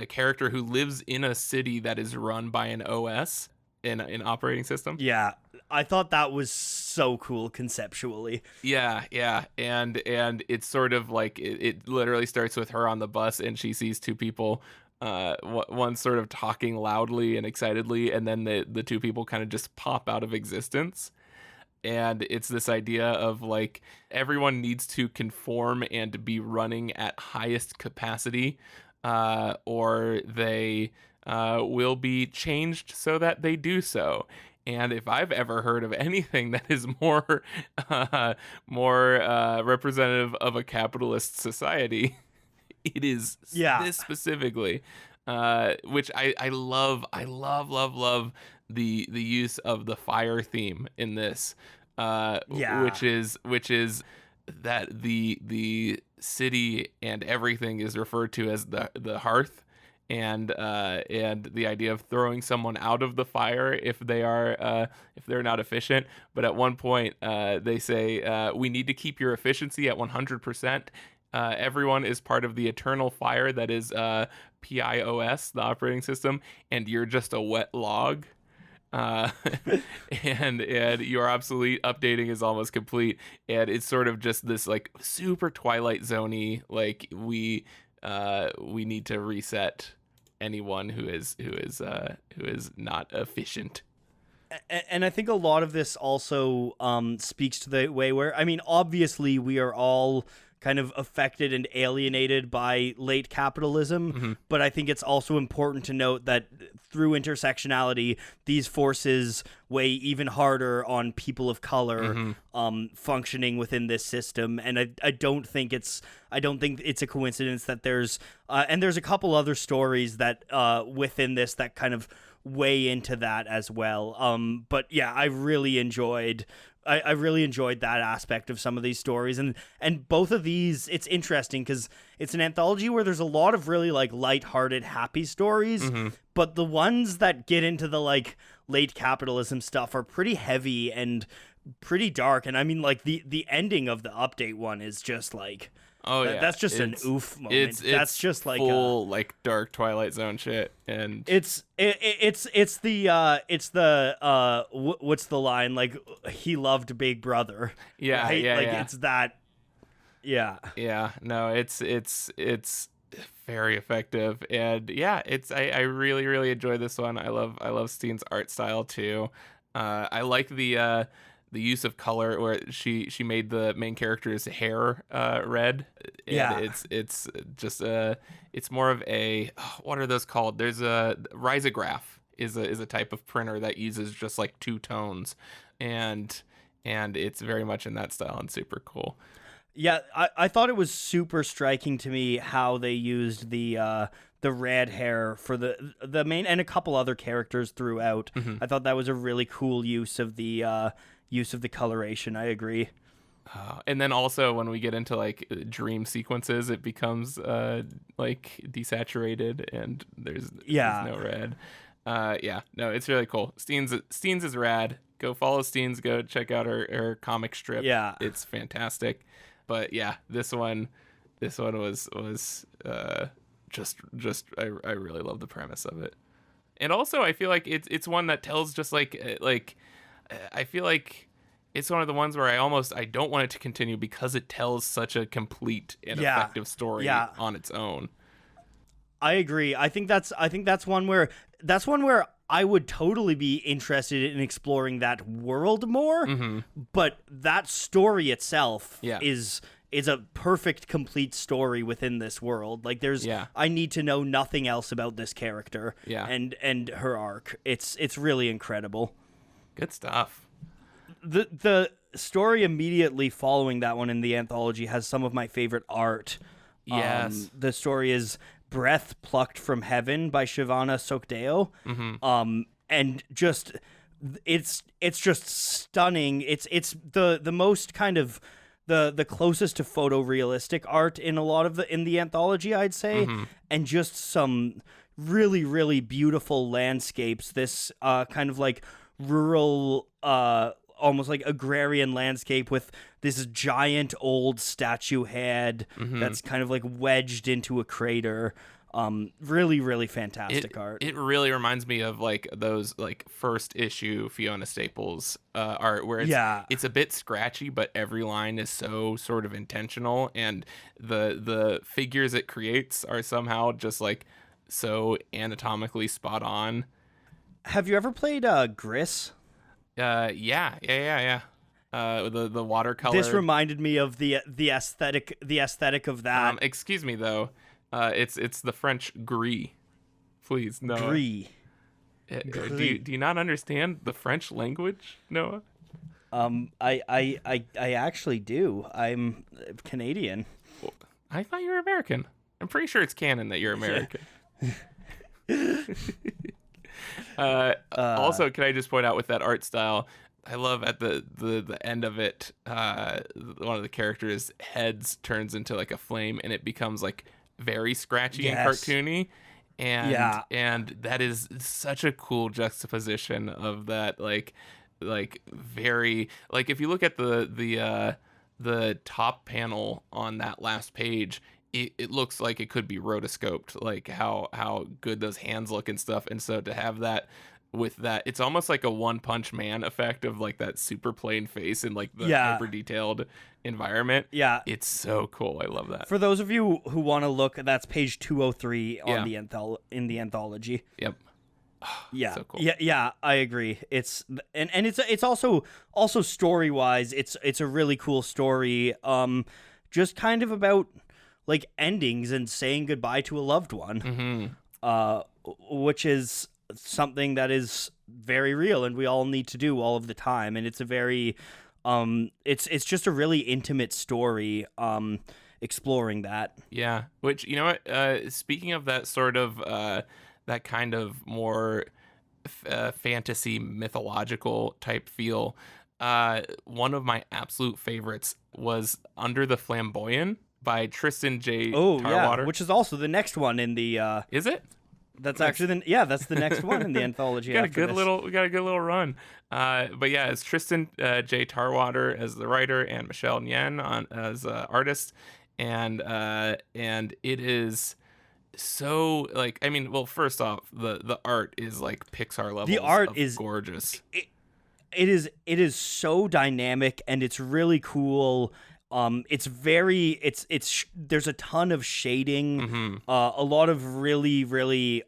[SPEAKER 2] character who lives in a city that is run by an OS, an operating system.
[SPEAKER 1] Yeah, I thought that was so cool conceptually.
[SPEAKER 2] Yeah, and it's sort of like it literally starts with her on the bus, and she sees two people, one sort of talking loudly and excitedly, and then the two people kind of just pop out of existence. And it's this idea of like everyone needs to conform and be running at highest capacity, or they will be changed so that they do so. And if I've ever heard of anything that is more representative of a capitalist society, it is this specifically, which I love. I love the use of the fire theme in this, which is that the city and everything is referred to as the hearth, and the idea of throwing someone out of the fire if they're not efficient. But at one point they say, we need to keep your efficiency at 100%. Everyone is part of the eternal fire that is PIOS, the operating system, and you're just a wet log. And your obsolete updating is almost complete, and it's sort of just this like super Twilight Zone-y, like we need to reset anyone who is not efficient.
[SPEAKER 1] And I think a lot of this also speaks to the way where, I mean, obviously we are all kind of affected and alienated by late capitalism, but I think it's also important to note that through intersectionality, these forces weigh even harder on people of color functioning within this system. And I don't think it's a coincidence that there's a couple other stories that within this that kind of weigh into that as well. But yeah, I really enjoyed I really enjoyed that aspect of some of these stories, and both of these, it's interesting because it's an anthology where there's a lot of really like lighthearted, happy stories, but the ones that get into the like late capitalism stuff are pretty heavy and pretty dark. And I mean, like the ending of the update one is just like,
[SPEAKER 2] oh yeah,
[SPEAKER 1] that's just an oof moment.
[SPEAKER 2] It's
[SPEAKER 1] that's just like
[SPEAKER 2] full like dark Twilight Zone shit, and
[SPEAKER 1] it's what's the line, like, he loved Big Brother.
[SPEAKER 2] yeah,
[SPEAKER 1] right?
[SPEAKER 2] yeah,
[SPEAKER 1] like
[SPEAKER 2] yeah.
[SPEAKER 1] it's that. Yeah.
[SPEAKER 2] Yeah, no, it's very effective, and yeah, I really really enjoy this one. I love Steen's art style too. I like the use of color where she made the main character's hair red. And
[SPEAKER 1] Yeah.
[SPEAKER 2] it's just it's more of a, what are those called? There's a risograph is a type of printer that uses just like two tones, and it's very much in that style and super cool.
[SPEAKER 1] Yeah, I thought it was super striking to me how they used the red hair for the main and a couple other characters throughout. I thought that was a really cool use of the coloration. I agree.
[SPEAKER 2] And then also when we get into like dream sequences, it becomes like desaturated and there's no red. Yeah, no, it's really cool. Steens is rad. Go follow Steens. Go check out her comic strip.
[SPEAKER 1] Yeah,
[SPEAKER 2] it's fantastic. But yeah, this one was just I really love the premise of it. And also I feel like it's one that tells just like I feel like it's one of the ones where I don't want it to continue because it tells such a complete and effective story on its own.
[SPEAKER 1] I agree. I think that's one where I would totally be interested in exploring that world more. But that story itself is a perfect, complete story within this world. Like I need to know nothing else about this character and her arc. It's really incredible.
[SPEAKER 2] Good stuff.
[SPEAKER 1] The story immediately following that one in the anthology has some of my favorite art.
[SPEAKER 2] Yes.
[SPEAKER 1] The story is Breath Plucked from Heaven by Shivana Sokdeo. And just it's just stunning. It's the most kind of the closest to photorealistic art in a lot of in the anthology, I'd say. And just some really, really beautiful landscapes. This kind of like rural, almost like agrarian landscape with this giant old statue head that's kind of like wedged into a crater. Really, really fantastic art.
[SPEAKER 2] It really reminds me of like those like first issue Fiona Staples art where it's a bit scratchy, but every line is so sort of intentional, and the figures it creates are somehow just like so anatomically spot on.
[SPEAKER 1] Have you ever played Gris?
[SPEAKER 2] Yeah. The watercolor.
[SPEAKER 1] This reminded me of the aesthetic of that.
[SPEAKER 2] Excuse me though. It's the French gris. Please, no.
[SPEAKER 1] Gris.
[SPEAKER 2] Do you not understand the French language, Noah?
[SPEAKER 1] I actually do. I'm Canadian.
[SPEAKER 2] Well, I thought you were American. I'm pretty sure it's canon that you're American. Also, can I just point out with that art style, I love at the end of it, one of the characters' heads turns into like a flame and it becomes like very scratchy and cartoony, and that is such a cool juxtaposition of that like very like if you look at the top panel on that last page, it looks like it could be rotoscoped, like how good those hands look and stuff. And so to have that with that, it's almost like a One Punch Man effect of like that super plain face and like the hyper detailed environment.
[SPEAKER 1] Yeah,
[SPEAKER 2] it's so cool. I love that.
[SPEAKER 1] For those of you who want to look, that's page 203 on in the anthology.
[SPEAKER 2] Yep.
[SPEAKER 1] Yeah,
[SPEAKER 2] so cool.
[SPEAKER 1] Yeah, I agree. It's it's also story wise, it's a really cool story. Just kind of about like endings and saying goodbye to a loved one, which is something that is very real and we all need to do all of the time. And it's a very, it's just a really intimate story, exploring that.
[SPEAKER 2] Yeah. Which, you know what, speaking of that sort of, that kind of more fantasy mythological type feel, One of my absolute favorites was Under the Flamboyant by Tristan J.
[SPEAKER 1] Oh yeah,
[SPEAKER 2] Tarwater.
[SPEAKER 1] which is also the next one in the.
[SPEAKER 2] Is it?
[SPEAKER 1] That's
[SPEAKER 2] Nice.
[SPEAKER 1] actually that's the next one in the anthology.
[SPEAKER 2] We got
[SPEAKER 1] after this.
[SPEAKER 2] we got a good little run. But yeah, it's Tristan J. Tarwater as the writer and Michelle Nyen as artist, and it is so like, I mean, well, first off, the art is like Pixar levels.
[SPEAKER 1] The art
[SPEAKER 2] of
[SPEAKER 1] is
[SPEAKER 2] gorgeous.
[SPEAKER 1] It is so dynamic, and it's really cool. It's very there's a ton of shading, a lot of really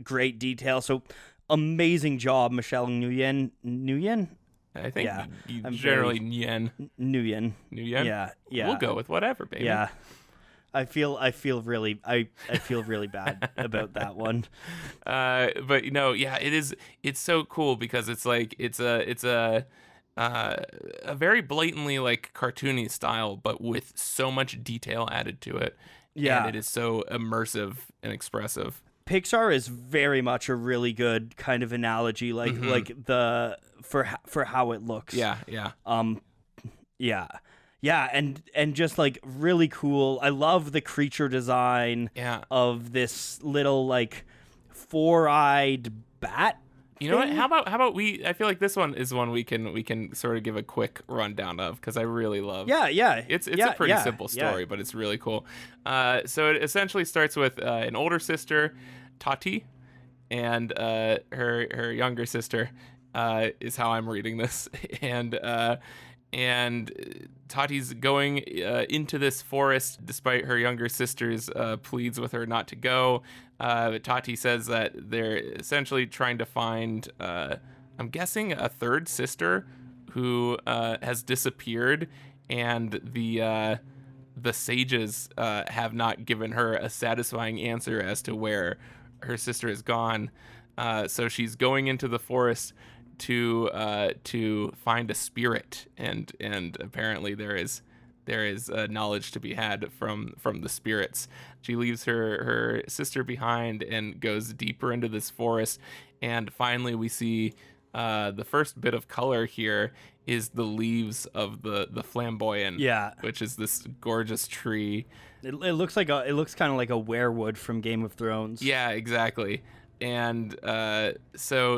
[SPEAKER 1] great detail. So amazing job, Michelle Nguyen.
[SPEAKER 2] I think
[SPEAKER 1] Yeah,
[SPEAKER 2] you
[SPEAKER 1] I'm
[SPEAKER 2] generally
[SPEAKER 1] very-
[SPEAKER 2] Nyen.
[SPEAKER 1] Nguyen.
[SPEAKER 2] Nyen?
[SPEAKER 1] Yeah.
[SPEAKER 2] We'll go with whatever, baby.
[SPEAKER 1] Yeah. I feel really bad about that one.
[SPEAKER 2] But yeah, it's so cool because it's like it's a very blatantly like cartoony style, but with so much detail added to it.
[SPEAKER 1] Yeah.
[SPEAKER 2] And it is so immersive and expressive.
[SPEAKER 1] Pixar is very much a really good kind of analogy, like the for how it looks.
[SPEAKER 2] Yeah.
[SPEAKER 1] Yeah, and just like really cool. I love the creature design
[SPEAKER 2] Yeah.
[SPEAKER 1] of this little like four-eyed bat.
[SPEAKER 2] You know what?
[SPEAKER 1] thing.
[SPEAKER 2] How about we? I feel like this one is one we can sort of give a quick rundown of, because I really love.
[SPEAKER 1] Yeah.
[SPEAKER 2] It's
[SPEAKER 1] yeah,
[SPEAKER 2] a pretty
[SPEAKER 1] yeah,
[SPEAKER 2] simple
[SPEAKER 1] yeah.
[SPEAKER 2] story, but it's really cool. So it essentially starts with an older sister, Tati, and her younger sister is how I'm reading this, and Tati's going into this forest despite her younger sister's pleads with her not to go. Tati says that they're essentially trying to find, I'm guessing, a third sister who has disappeared, and the sages have not given her a satisfying answer as to where her sister has gone. So she's going into the forest to find a spirit, and apparently there is knowledge to be had from the spirits. She leaves her sister behind and goes deeper into this forest, and finally we see the first bit of color here is the leaves of the flamboyant, which is this gorgeous tree.
[SPEAKER 1] It looks kind of like a werewood from Game of Thrones.
[SPEAKER 2] Yeah, exactly. And so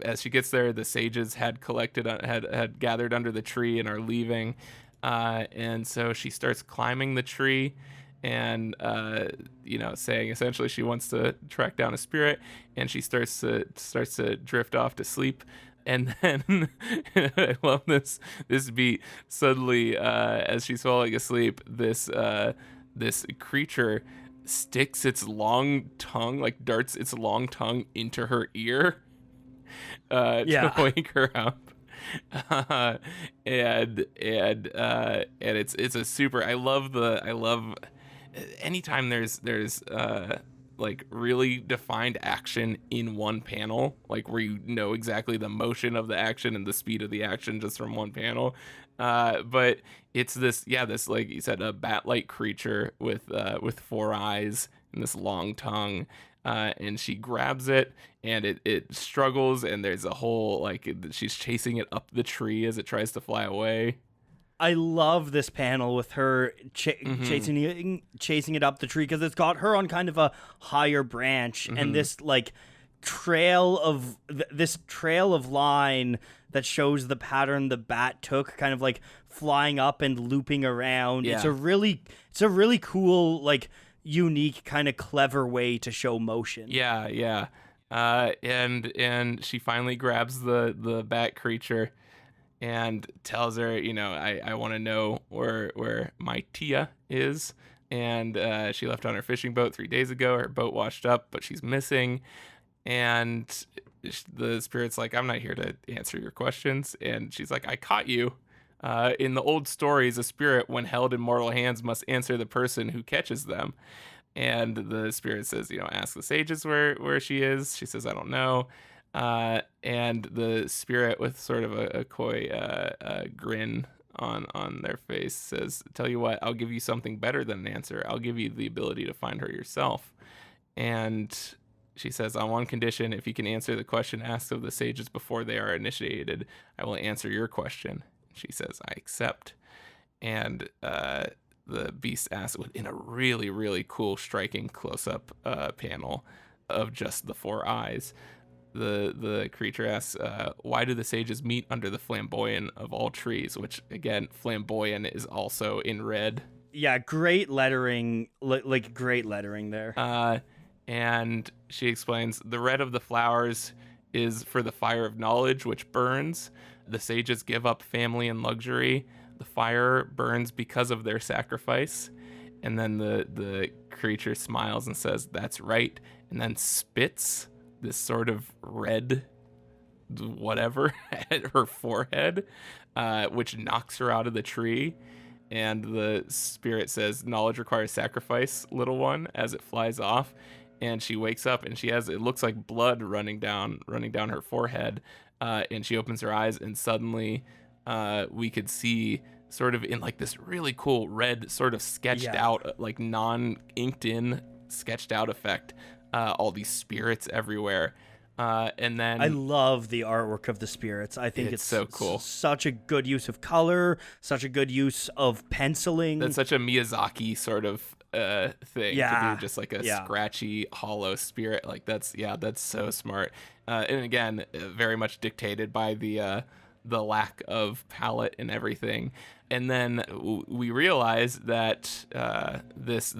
[SPEAKER 2] as she gets there, the sages had gathered under the tree and are leaving, and so she starts climbing the tree, and saying essentially she wants to track down a spirit, and she starts to drift off to sleep. And then I love this beat. Suddenly, as she's falling asleep, this creature sticks its long tongue, like darts its long tongue into her ear to wake her up. And it's a super, I love anytime there's like really defined action in one panel, like where you know exactly the motion of the action and the speed of the action just from one panel. But it's this like you said, a bat-like creature with four eyes and this long tongue, and she grabs it, and it struggles, and there's a whole like she's chasing it up the tree as it tries to fly away.
[SPEAKER 1] I love this panel with her chasing it up the tree, because it's got her on kind of a higher branch, and this like trail of line that shows the pattern the bat took, kind of like flying up and looping around.
[SPEAKER 2] Yeah.
[SPEAKER 1] It's a really cool, like unique kind of clever way to show motion.
[SPEAKER 2] Yeah. And she finally grabs the bat creature and tells her, I want to know where my Tia is. And she left on her fishing boat 3 days ago. Her boat washed up, but she's missing. And the spirit's like, I'm not here to answer your questions. And she's like, I caught you. In the old stories, a spirit, when held in mortal hands, must answer the person who catches them. And the spirit says, ask the sages where she is. She says, I don't know. And the spirit, with sort of a coy grin on their face, says, tell you what, I'll give you something better than an answer. I'll give you the ability to find her yourself. And She says, on one condition, if you can answer the question asked of the sages before they are initiated, I will answer your question. She says, I accept. And the beast asks, in a really, really cool, striking close-up panel of just the 4 eyes, the creature asks, why do the sages meet under the flamboyant of all trees? Which, again, flamboyant is also in red.
[SPEAKER 1] Yeah, great lettering, like great lettering there.
[SPEAKER 2] And she explains, the red of the flowers is for the fire of knowledge, which burns. The sages give up family and luxury. The fire burns because of their sacrifice. And then the creature smiles and says, that's right. And then spits this sort of red whatever at her forehead, which knocks her out of the tree. And the spirit says, knowledge requires sacrifice, little one, as it flies off. And she wakes up and she has, it looks like blood running down her forehead. And she opens her eyes and suddenly we could see sort of in like this really cool red sort of sketched out, like non-inked in sketched out effect, all these spirits everywhere. And then
[SPEAKER 1] I love the artwork of the spirits. I think it's
[SPEAKER 2] so cool.
[SPEAKER 1] Such a good use of color, such a good use of penciling.
[SPEAKER 2] That's such a Miyazaki sort of thing to do, just like a scratchy, hollow spirit. Like that's so smart. And again, very much dictated by the lack of palette and everything. And then we realize that this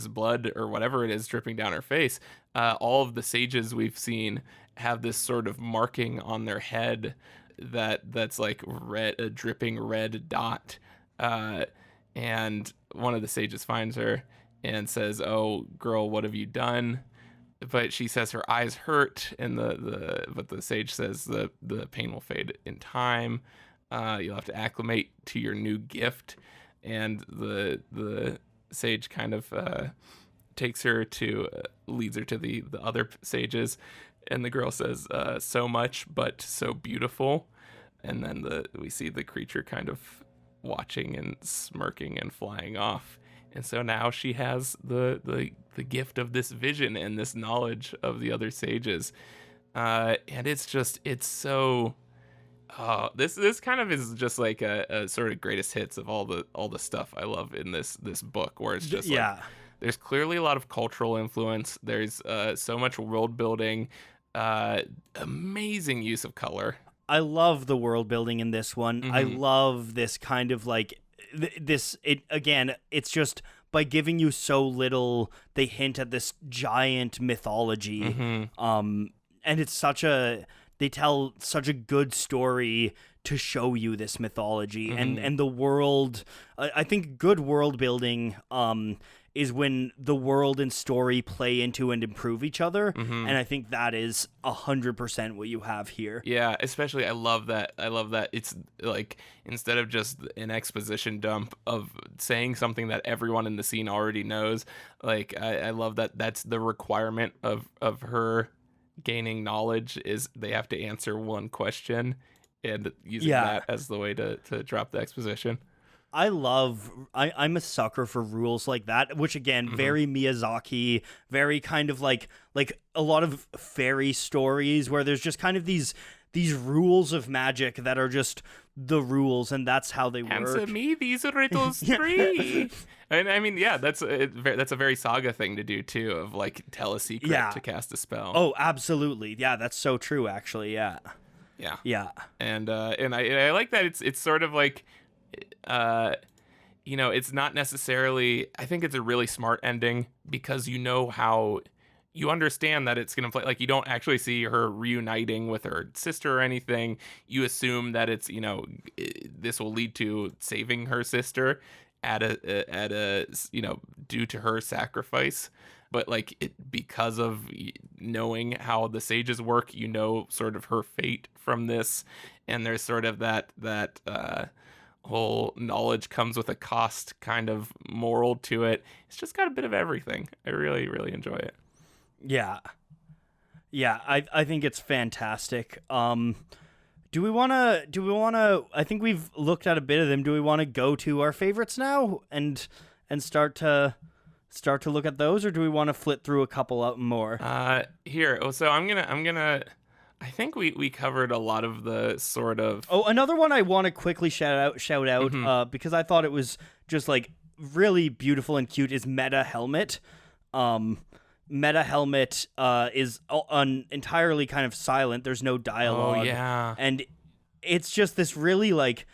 [SPEAKER 2] blood or whatever it is dripping down her face, all of the sages we've seen have this sort of marking on their head that's like red, a dripping red dot. And one of the sages finds her and says, "Oh, girl, what have you done?" But she says her eyes hurt, and but the sage says the pain will fade in time. You'll have to acclimate to your new gift. And the sage kind of takes her leads her to the other sages, and the girl says, "So much, but so beautiful." And then we see the creature kind of watching and smirking and flying off. And so now she has the gift of this vision and this knowledge of the other sages. And it's so this kind of is just like a sort of greatest hits of all the stuff I love in this book, where it's just like there's clearly a lot of cultural influence. There's so much world building, amazing use of color.
[SPEAKER 1] I love the world building in this one.
[SPEAKER 2] Mm-hmm.
[SPEAKER 1] I love this kind of like it's just by giving you so little, they hint at this giant mythology.
[SPEAKER 2] Mm-hmm.
[SPEAKER 1] And it's they tell such a good story to show you this mythology.
[SPEAKER 2] Mm-hmm.
[SPEAKER 1] And the world, I think good world building is when the world and story play into and improve each other.
[SPEAKER 2] Mm-hmm.
[SPEAKER 1] And I think that is 100% what you have here.
[SPEAKER 2] Yeah, especially I love that it's like, instead of just an exposition dump of saying something that everyone in the scene already knows, like I love that that's the requirement of her gaining knowledge, is they have to answer one question, and using that as the way to drop the exposition.
[SPEAKER 1] I'm a sucker for rules like that, which again, very Miyazaki, very kind of like a lot of fairy stories where there's just kind of these rules of magic that are just the rules, and that's how they work.
[SPEAKER 2] Answer me these riddles three. And I mean, that's a very Saga thing to do too, of like tell a secret to cast a spell.
[SPEAKER 1] Oh, absolutely. Yeah, that's so true, actually. Yeah.
[SPEAKER 2] And I like that it's sort of like, it's not necessarily, I think it's a really smart ending, because how you understand that it's going to play, like, you don't actually see her reuniting with her sister or anything. You assume that it's, this will lead to saving her sister at a due to her sacrifice. But like because of knowing how the sages work, sort of her fate from this. And there's sort of that whole knowledge comes with a cost kind of moral to it. It's just got a bit of everything. I really, really enjoy it.
[SPEAKER 1] Yeah, I think it's fantastic. Do we want to, I think we've looked at a bit of them. Do we want to go to our favorites now and start to start to look at those, or do we want to flit through a couple out more?
[SPEAKER 2] Here. Oh, so I'm gonna. I think we covered a lot of the sort of.
[SPEAKER 1] Oh, another one I want to quickly shout out, because I thought it was just like really beautiful and cute, is Meta Helmet. Meta Helmet is entirely kind of silent. There's no dialogue.
[SPEAKER 2] Oh yeah.
[SPEAKER 1] And it's just this really like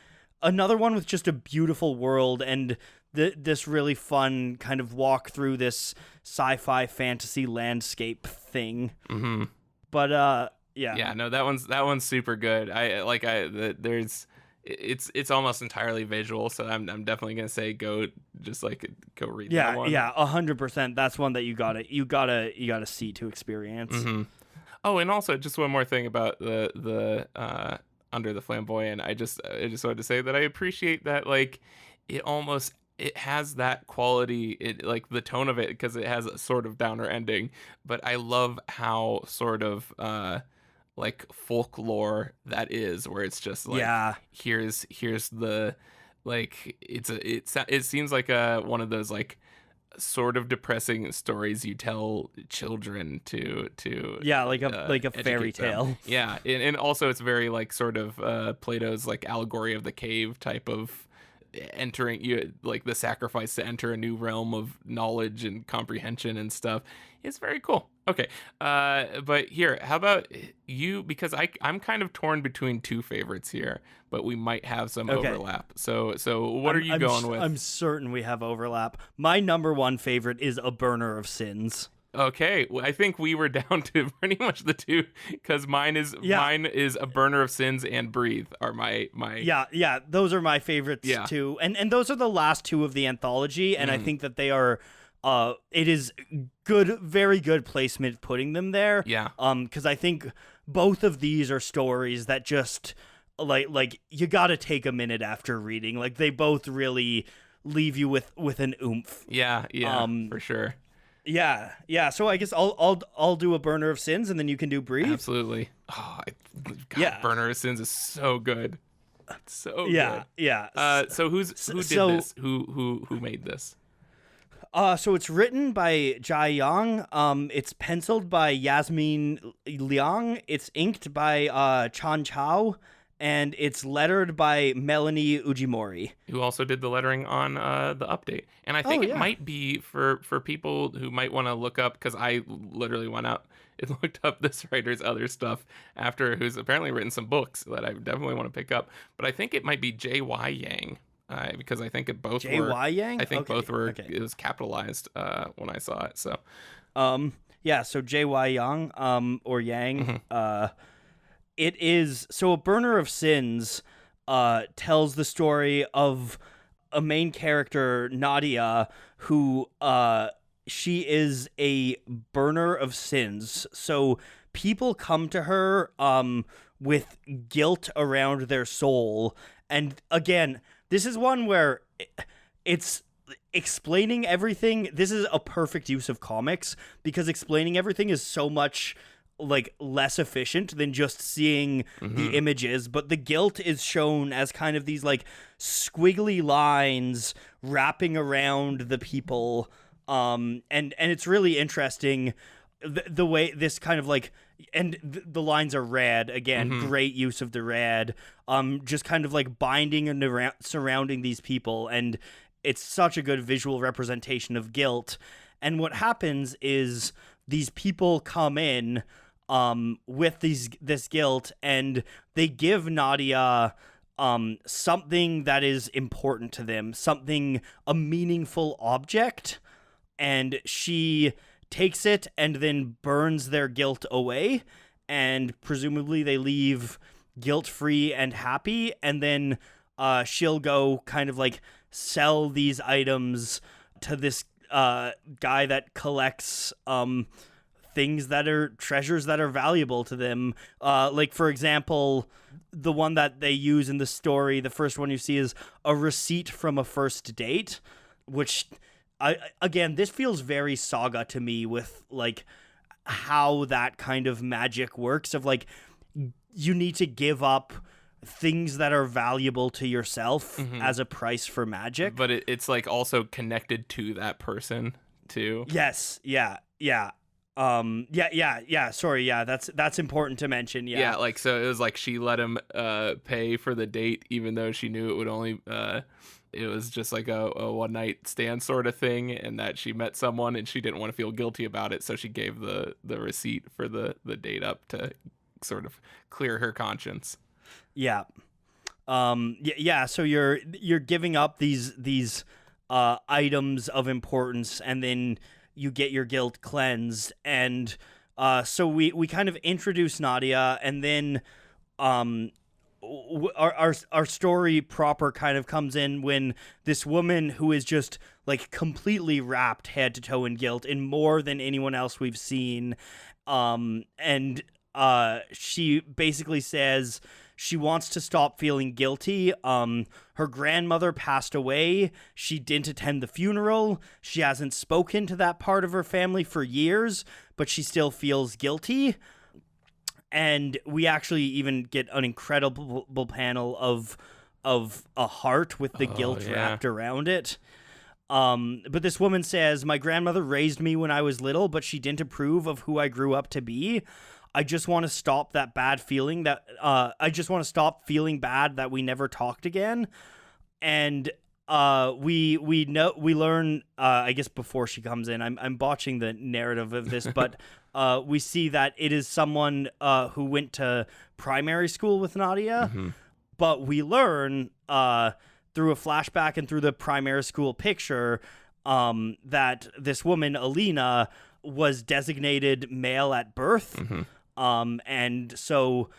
[SPEAKER 1] another one with just a beautiful world and this really fun kind of walk through this sci-fi fantasy landscape thing.
[SPEAKER 2] Mm-hmm.
[SPEAKER 1] But yeah.
[SPEAKER 2] Yeah, no, that one's super good. It's almost entirely visual, so I'm definitely gonna say go read that one.
[SPEAKER 1] Yeah, 100%. That's one that you gotta see to experience.
[SPEAKER 2] Mm-hmm. Oh, and also just one more thing about the Under the Flamboyant. I just wanted to say that I appreciate that like it has that quality, it like the tone of it, because it has a sort of downer ending, but I love how sort of like folklore that is, where it's just like here's the like it seems like one of those like sort of depressing stories you tell children to
[SPEAKER 1] like a fairy tale
[SPEAKER 2] them. Yeah, and also it's very like sort of Plato's like allegory of the cave type of entering you, like the sacrifice to enter a new realm of knowledge and comprehension and stuff. It's very cool. Okay, but here, how about you? Because I'm kind of torn between two favorites here, but we might have some overlap. So what are you going with?
[SPEAKER 1] I'm certain we have overlap. My number one favorite is A Burner of Sins.
[SPEAKER 2] Okay, well, I think we were down to pretty much the two, because mine is A Burner of Sins and Breathe are my
[SPEAKER 1] those are my favorites too, and those are the last two of the anthology, and I think that they are it is good, very good placement putting them there, because I think both of these are stories that just like you gotta take a minute after reading, like they both really leave you with an oomph.
[SPEAKER 2] For sure.
[SPEAKER 1] Yeah. So I guess I'll do A Burner of Sins, and then you can do Breathe.
[SPEAKER 2] Absolutely. Oh, Burner of Sins is so good. So good.
[SPEAKER 1] Yeah.
[SPEAKER 2] So who did this? Who made this?
[SPEAKER 1] So it's written by Jai Yang. It's penciled by Yasmin Liang. It's inked by Chan Chao. And it's lettered by Melanie Ujimori,
[SPEAKER 2] who also did the lettering on the update. And I think it might be for people who might want to look up, because I literally went out and looked up this writer's other stuff after, who's apparently written some books that I definitely want to pick up. But I think it might be J.Y. Yang, because I think it both were...
[SPEAKER 1] J.Y. Yang?
[SPEAKER 2] I think both were... It was capitalized when I saw it, so...
[SPEAKER 1] So J.Y. Yang, or Yang, it is so A Burner of Sins tells the story of a main character, Nadia, who she is a burner of sins. So people come to her with guilt around their soul. And again, this is one where it's explaining everything. This is a perfect use of comics, because explaining everything is so much like less efficient than just seeing the images, but the guilt is shown as kind of these like squiggly lines wrapping around the people, and it's really interesting the way this kind of like, and the lines are red again, great use of the red, just kind of like binding and surrounding these people, and it's such a good visual representation of guilt. And what happens is these people come in with this guilt, and they give Nadia something that is important to them, a meaningful object, and she takes it and then burns their guilt away, and presumably they leave guilt-free and happy, and then she'll go kind of like sell these items to this guy that collects things that are treasures that are valuable to them. Like, for example, the one that they use in the story, the first one you see, is a receipt from a first date, which, again, this feels very Saga to me, with like how that kind of magic works, of like you need to give up things that are valuable to yourself as a price for magic.
[SPEAKER 2] But it's like also connected to that person too.
[SPEAKER 1] Yes. Yeah. Yeah. Yeah. Sorry. Yeah. That's important to mention. Yeah.
[SPEAKER 2] Yeah, like, so it was like she let him pay for the date, even though she knew it would only it was just like a one night stand sort of thing, and that she met someone and she didn't want to feel guilty about it, so she gave the receipt for the date up to sort of clear her conscience.
[SPEAKER 1] Yeah. Yeah. So you're giving up these items of importance, and then you get your guilt cleansed, and so we kind of introduce Nadia, and then our story proper kind of comes in when this woman who is just like completely wrapped head to toe in guilt, in more than anyone else we've seen, and she basically says she wants to stop feeling guilty. Her grandmother passed away. She didn't attend the funeral. She hasn't spoken to that part of her family for years, but she still feels guilty. And we actually even get an incredible panel of a heart with the guilt wrapped around it. But this woman says, my grandmother raised me when I was little, but she didn't approve of who I grew up to be. I just want to stop that bad feeling that I just want to stop feeling bad that we never talked again. And we learn I guess before she comes in, I'm botching the narrative of this, but we see that it is someone who went to primary school with Nadia. Mm-hmm. But we learn through a flashback and through the primary school picture that this woman, Alina, was designated male at birth. Mm-hmm. And so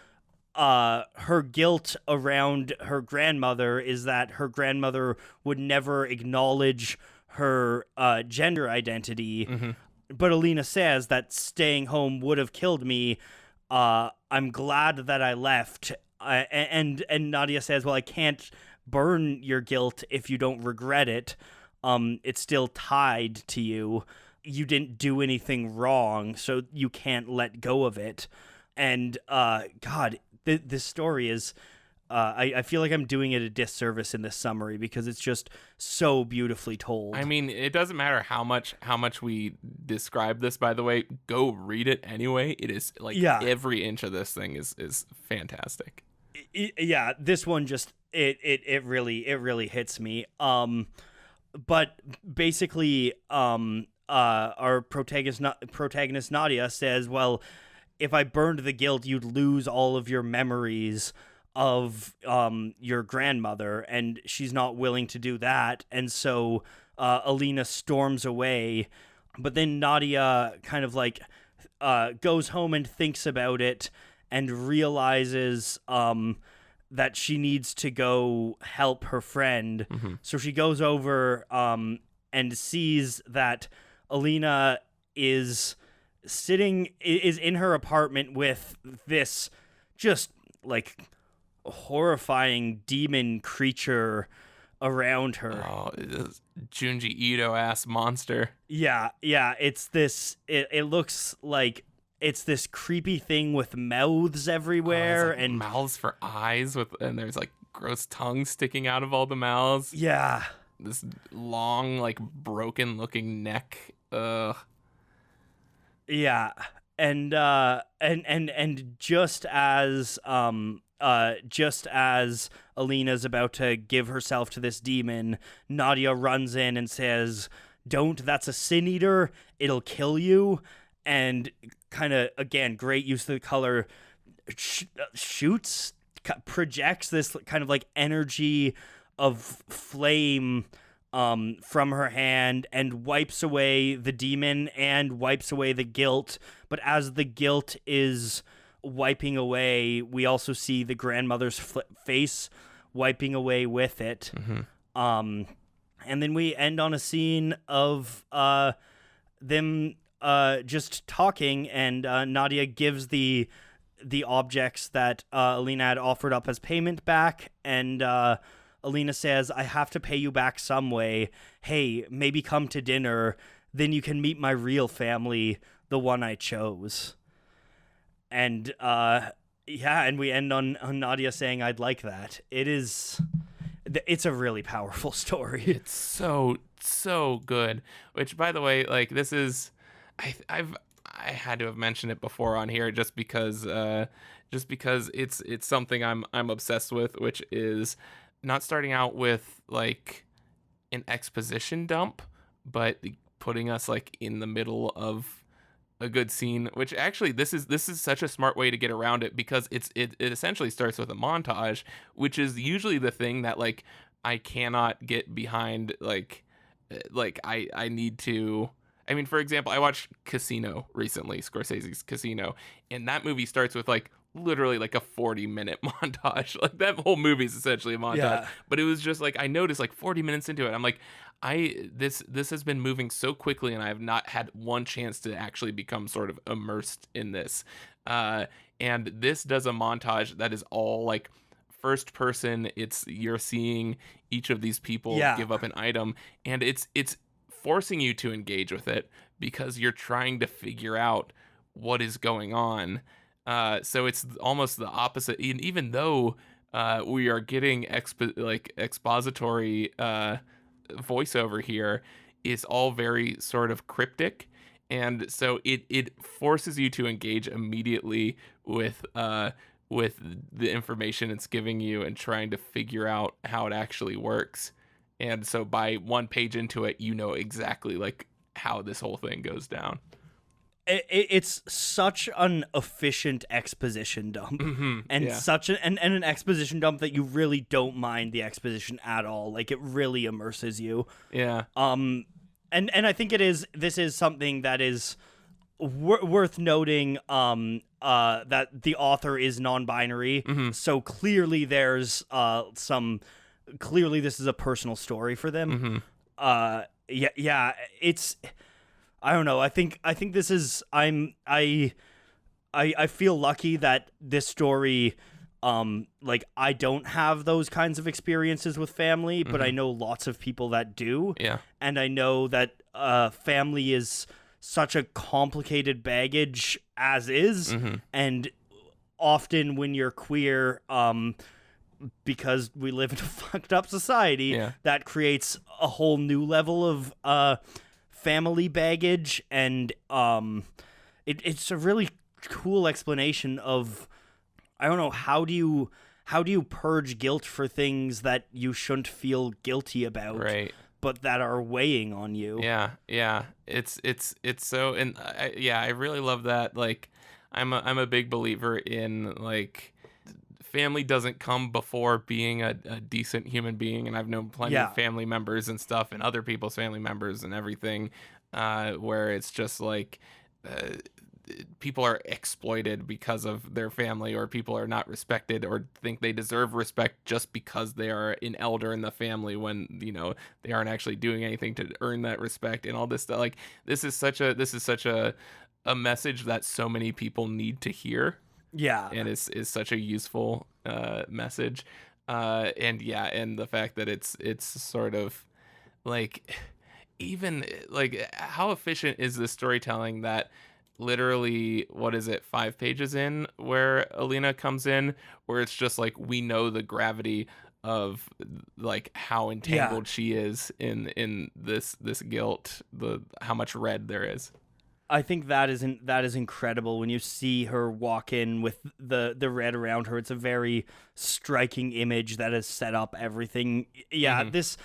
[SPEAKER 1] her guilt around her grandmother is that her grandmother would never acknowledge her gender identity. Mm-hmm. But Alina says that staying home would have killed me. I'm glad that I left. And Nadia says, well, I can't burn your guilt if you don't regret it. It's still tied to you. You didn't do anything wrong, so you can't let go of it. And God, this story is I feel like I'm doing it a disservice in this summary because it's just so beautifully told.
[SPEAKER 2] I mean, it doesn't matter how much we describe this, by the way. Go read it anyway. It is like every inch of this thing is fantastic.
[SPEAKER 1] Yeah, this one just it really hits me. But basically our protagonist Nadia says, well, if I burned the guilt, you'd lose all of your memories of your grandmother, and she's not willing to do that. And so Alina storms away, but then Nadia kind of like goes home and thinks about it and realizes that she needs to go help her friend. Mm-hmm. So she goes over and sees that Alina is in her apartment with this just like horrifying demon creature around her.
[SPEAKER 2] Oh, this Junji Ito ass monster.
[SPEAKER 1] Yeah, it's this it looks like it's this creepy thing with mouths everywhere,
[SPEAKER 2] like
[SPEAKER 1] and
[SPEAKER 2] mouths for eyes and there's like gross tongues sticking out of all the mouths.
[SPEAKER 1] Yeah.
[SPEAKER 2] This long, like broken looking neck. Ugh.
[SPEAKER 1] Yeah. And just as Alina's about to give herself to this demon, Nadia runs in and says, "Don't, that's a sin eater. It'll kill you." And kind of, again, great use of the color, projects this kind of like energy of flame from her hand and wipes away the demon and wipes away the guilt. But as the guilt is wiping away, we also see the grandmother's face wiping away with it. Mm-hmm. And then we end on a scene of them just talking, and Nadia gives the objects that Alina had offered up as payment back, and Alina says, "I have to pay you back some way. Hey, maybe come to dinner, then you can meet my real family, the one I chose." And and we end on Nadia saying, "I'd like that." It is it's a really powerful story.
[SPEAKER 2] It's so good. Which, by the way, like, this is, I had to have mentioned it before on here just because it's something I'm obsessed with, which is not starting out with like an exposition dump, but putting us like in the middle of a good scene. Which actually, this is such a smart way to get around it, because it essentially starts with a montage, which is usually the thing that like I cannot get behind. Like I need to. I mean, for example, I watched Casino recently, Scorsese's Casino, and that movie starts with like literally like a 40-minute montage. Like, that whole movie is essentially a montage.
[SPEAKER 1] Yeah.
[SPEAKER 2] But it was just like, I noticed like 40 minutes into it, I'm like, this has been moving so quickly, and I have not had one chance to actually become sort of immersed in this. And this does a montage that is all like first person. You're seeing each of these people give up an item, and it's forcing you to engage with it because you're trying to figure out what is going on. So it's almost the opposite. And even though we are getting expository voiceover here, is all very sort of cryptic, and so it forces you to engage immediately with the information it's giving you and trying to figure out how it actually works. And so by one page into it, you know exactly like how this whole thing goes down.
[SPEAKER 1] It's such an efficient exposition dump, and such an exposition dump that you really don't mind the exposition at all. Like, it really immerses you.
[SPEAKER 2] Yeah.
[SPEAKER 1] And I think this is something that is worth noting. That the author is non-binary, so clearly there's clearly this is a personal story for them. It's, I don't know. I think this is, I feel lucky that this story, like, I don't have those kinds of experiences with family, but I know lots of people that do.
[SPEAKER 2] Yeah.
[SPEAKER 1] And I know that family is such a complicated baggage as is, and often when you're queer, because we live in a fucked up society, that creates a whole new level of family baggage, and it's a really cool explanation of, I don't know, how do you purge guilt for things that you shouldn't feel guilty about,
[SPEAKER 2] right,
[SPEAKER 1] but that are weighing on you.
[SPEAKER 2] Yeah. It's so, and I really love that. Like, I'm a big believer in, like, family doesn't come before being a decent human being, and I've known plenty of family members and stuff, and other people's family members and everything, where it's just like people are exploited because of their family, or people are not respected or think they deserve respect just because they are an elder in the family, when, you know, they aren't actually doing anything to earn that respect and all this stuff. Like, this is such a message that so many people need to hear. Yeah. And is such a useful message. And the fact that it's sort of like, even like, how efficient is the storytelling that literally, what is it, 5 pages in, where Alina comes in, where it's just like, we know the gravity of like how entangled she is in this guilt, how much red there is.
[SPEAKER 1] I think that is incredible when you see her walk in with the red around her. It's a very striking image that has set up everything. Yeah, this,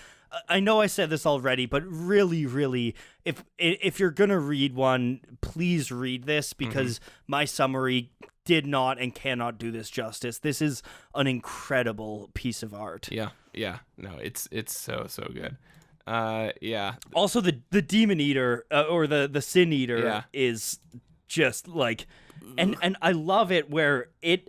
[SPEAKER 1] I know I said this already, but really, really, if you're gonna read one, please read this, because my summary did not and cannot do this justice. This is an incredible piece of art.
[SPEAKER 2] Yeah. No, it's so good.
[SPEAKER 1] Also, the demon eater, or the sin eater, is just like, and I love it where it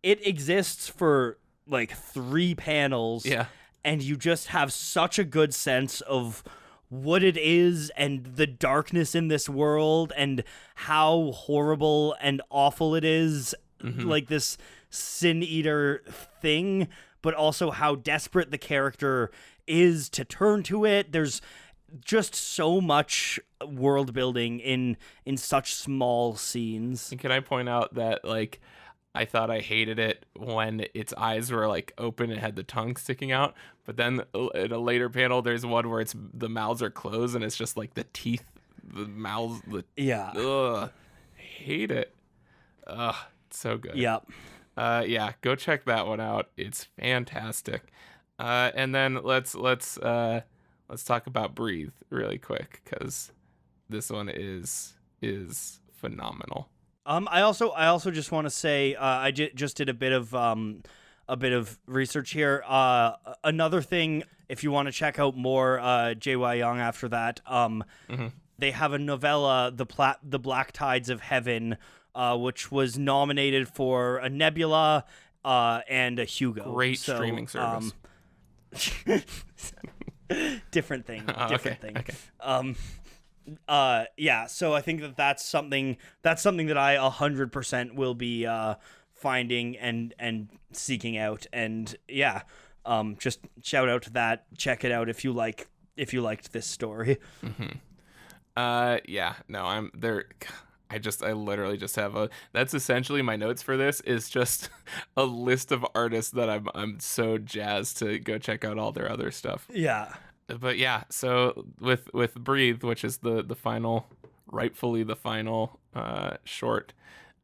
[SPEAKER 1] exists for like 3 panels. Yeah. And you just have such a good sense of what it is, and the darkness in this world, and how horrible and awful it is, like this sin eater thing, but also how desperate the character is to turn to it. There's just so much world building in such small scenes.
[SPEAKER 2] And can I point out that, like, I thought I hated it when its eyes were like open and had the tongue sticking out. But then in a later panel, there's one where the mouths are closed and it's just like the teeth, the mouths,
[SPEAKER 1] Yeah.
[SPEAKER 2] ugh, hate it. Ugh, it's so good.
[SPEAKER 1] Yep.
[SPEAKER 2] Yeah, go check that one out. It's fantastic. And then let's talk about Breathe really quick, because this one is phenomenal.
[SPEAKER 1] I also just want to say I just did a bit of research here. Another thing, if you want to check out more J.Y. Young after that, they have a novella, The Black Tides of Heaven, which was nominated for a Nebula and a Hugo.
[SPEAKER 2] Great streaming service.
[SPEAKER 1] Different thing.
[SPEAKER 2] Okay.
[SPEAKER 1] Yeah, so I think that's something that I 100% will be finding and seeking out. And yeah, just shout out to that. Check it out if you liked this story.
[SPEAKER 2] Yeah, no, I'm there. I literally just have that's essentially my notes for this, is just a list of artists that I'm so jazzed to go check out all their other stuff.
[SPEAKER 1] Yeah.
[SPEAKER 2] But yeah, so with Breathe, which is the final, rightfully the final short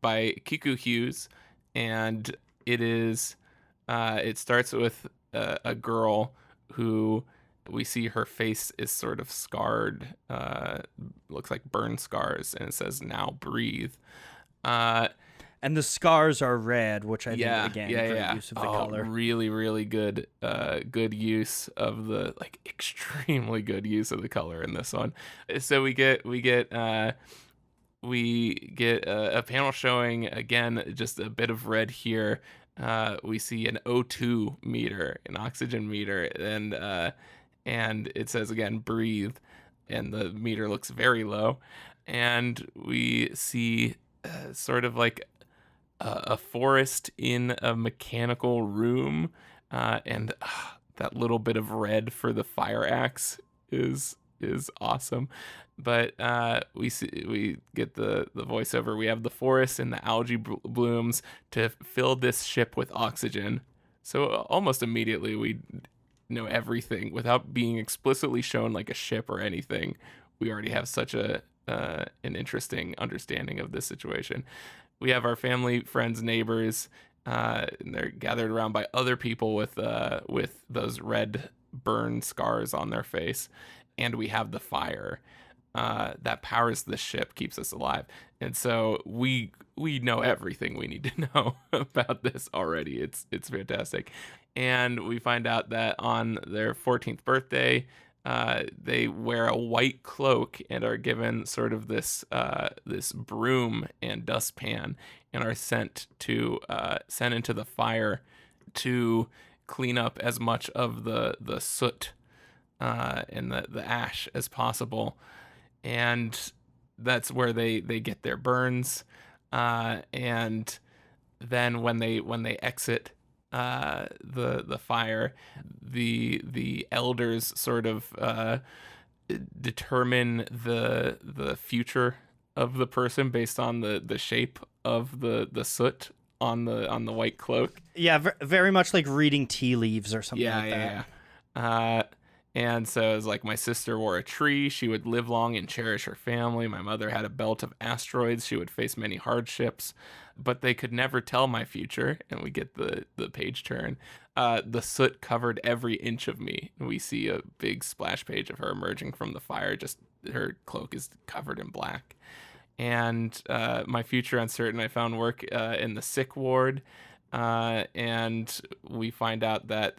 [SPEAKER 2] by Kiku Hughes, and it starts with a girl who we see her face is sort of scarred, looks like burn scars, and it says "Now breathe."
[SPEAKER 1] And the scars are red, which I think again,
[SPEAKER 2] great
[SPEAKER 1] great use of the color.
[SPEAKER 2] Really, really good, good use of the extremely good use of the color in this one. So we get a panel showing again just a bit of red here. We see an O2 meter, an oxygen meter, and it says again breathe, and the meter looks very low, and we see sort of like a forest in a mechanical room, and that little bit of red for the fire axe is awesome. But we get the voiceover. We have the forest and the algae blooms to fill this ship with oxygen. So almost immediately we know everything without being explicitly shown like a ship or anything. We already have such an interesting understanding of this situation. We have our family, friends, neighbors, and they're gathered around by other people with those red burn scars on their face, and we have the fire that powers the ship, keeps us alive, and so we know everything we need to know about this already. It's fantastic, and we find out that on their 14th birthday, they wear a white cloak and are given sort of this broom and dustpan, and are sent into the fire to clean up as much of the soot and the ash as possible. And that's where they get their burns. And then when they exit the fire, the elders sort of determine the future of the person based on the shape of the soot on the white cloak.
[SPEAKER 1] Yeah, very much like reading tea leaves or something like that.
[SPEAKER 2] Yeah. And so it's like, my sister wore a tree, she would live long and cherish her family. My mother had a belt of asteroids, she would face many hardships, but they could never tell my future. And we get the page turn. The soot covered every inch of me. And we see a big splash page of her emerging from the fire. Just her cloak is covered in black. And my future uncertain. I found work in the sick ward. And we find out that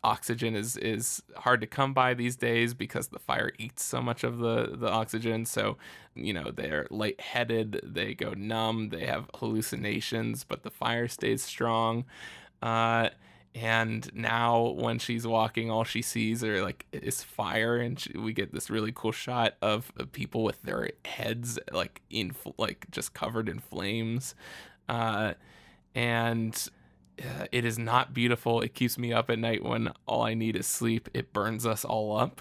[SPEAKER 2] oxygen is hard to come by these days because the fire eats so much of the oxygen. So, they're lightheaded, they go numb, they have hallucinations, but the fire stays strong. And now when she's walking, all she sees is fire, and we get this really cool shot of people with their heads just covered in flames. And it is not beautiful. It keeps me up at night when all I need is sleep. It burns us all up.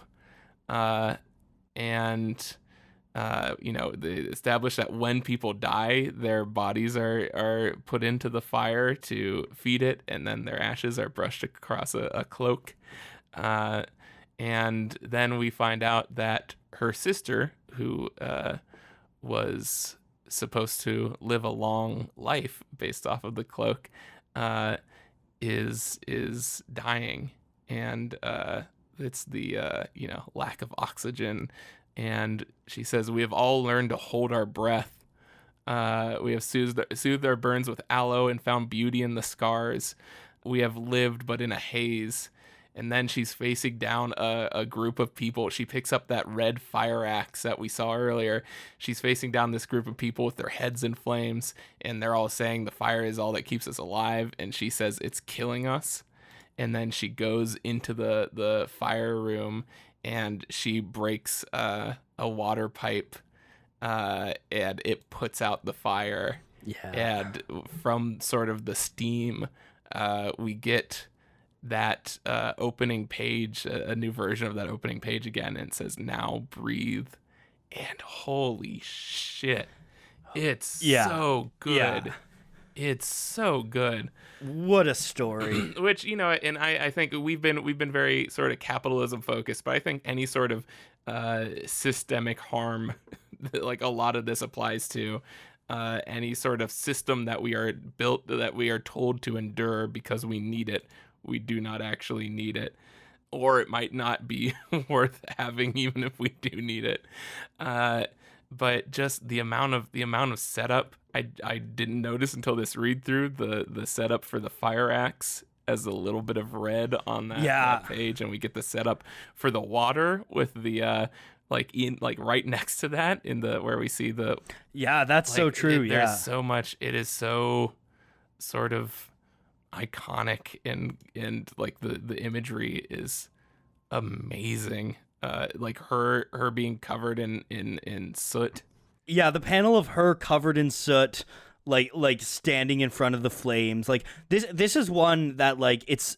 [SPEAKER 2] And they establish that when people die, their bodies are put into the fire to feed it, and then their ashes are brushed across a cloak. And then we find out that her sister, who was supposed to live a long life based off of the cloak, is dying, and it's the lack of oxygen. And she says, "We have all learned to hold our breath. We have soothed our burns with aloe and found beauty in the scars. We have lived but in a haze." And then she's facing down a group of people. She picks up that red fire axe that we saw earlier. She's facing down this group of people with their heads in flames, and they're all saying the fire is all that keeps us alive. And she says it's killing us. And then she goes into the fire room, and she breaks a water pipe, and it puts out the fire.
[SPEAKER 1] Yeah.
[SPEAKER 2] And from sort of the steam, we get that opening page, a new version of that opening page again, and it says, "Now breathe." And holy shit, it's so good.
[SPEAKER 1] Yeah.
[SPEAKER 2] It's so good.
[SPEAKER 1] What a story.
[SPEAKER 2] Which, and I think we've been very sort of capitalism focused, but I think any sort of systemic harm like a lot of this applies to, any sort of system that we are built, that we are told to endure because we need it. We do not actually need it, or it might not be worth having even if we do need it. But just the amount of setup, I didn't notice until this read through, the setup for the fire axe as a little bit of red on that page, and we get the setup for the water with the right next to that in the where we see the
[SPEAKER 1] that's so true.
[SPEAKER 2] There's so much. It is so sort of iconic, and like the imagery is amazing. Like her being covered in soot.
[SPEAKER 1] Yeah, the panel of her covered in soot, like standing in front of the flames. Like this is one that like it's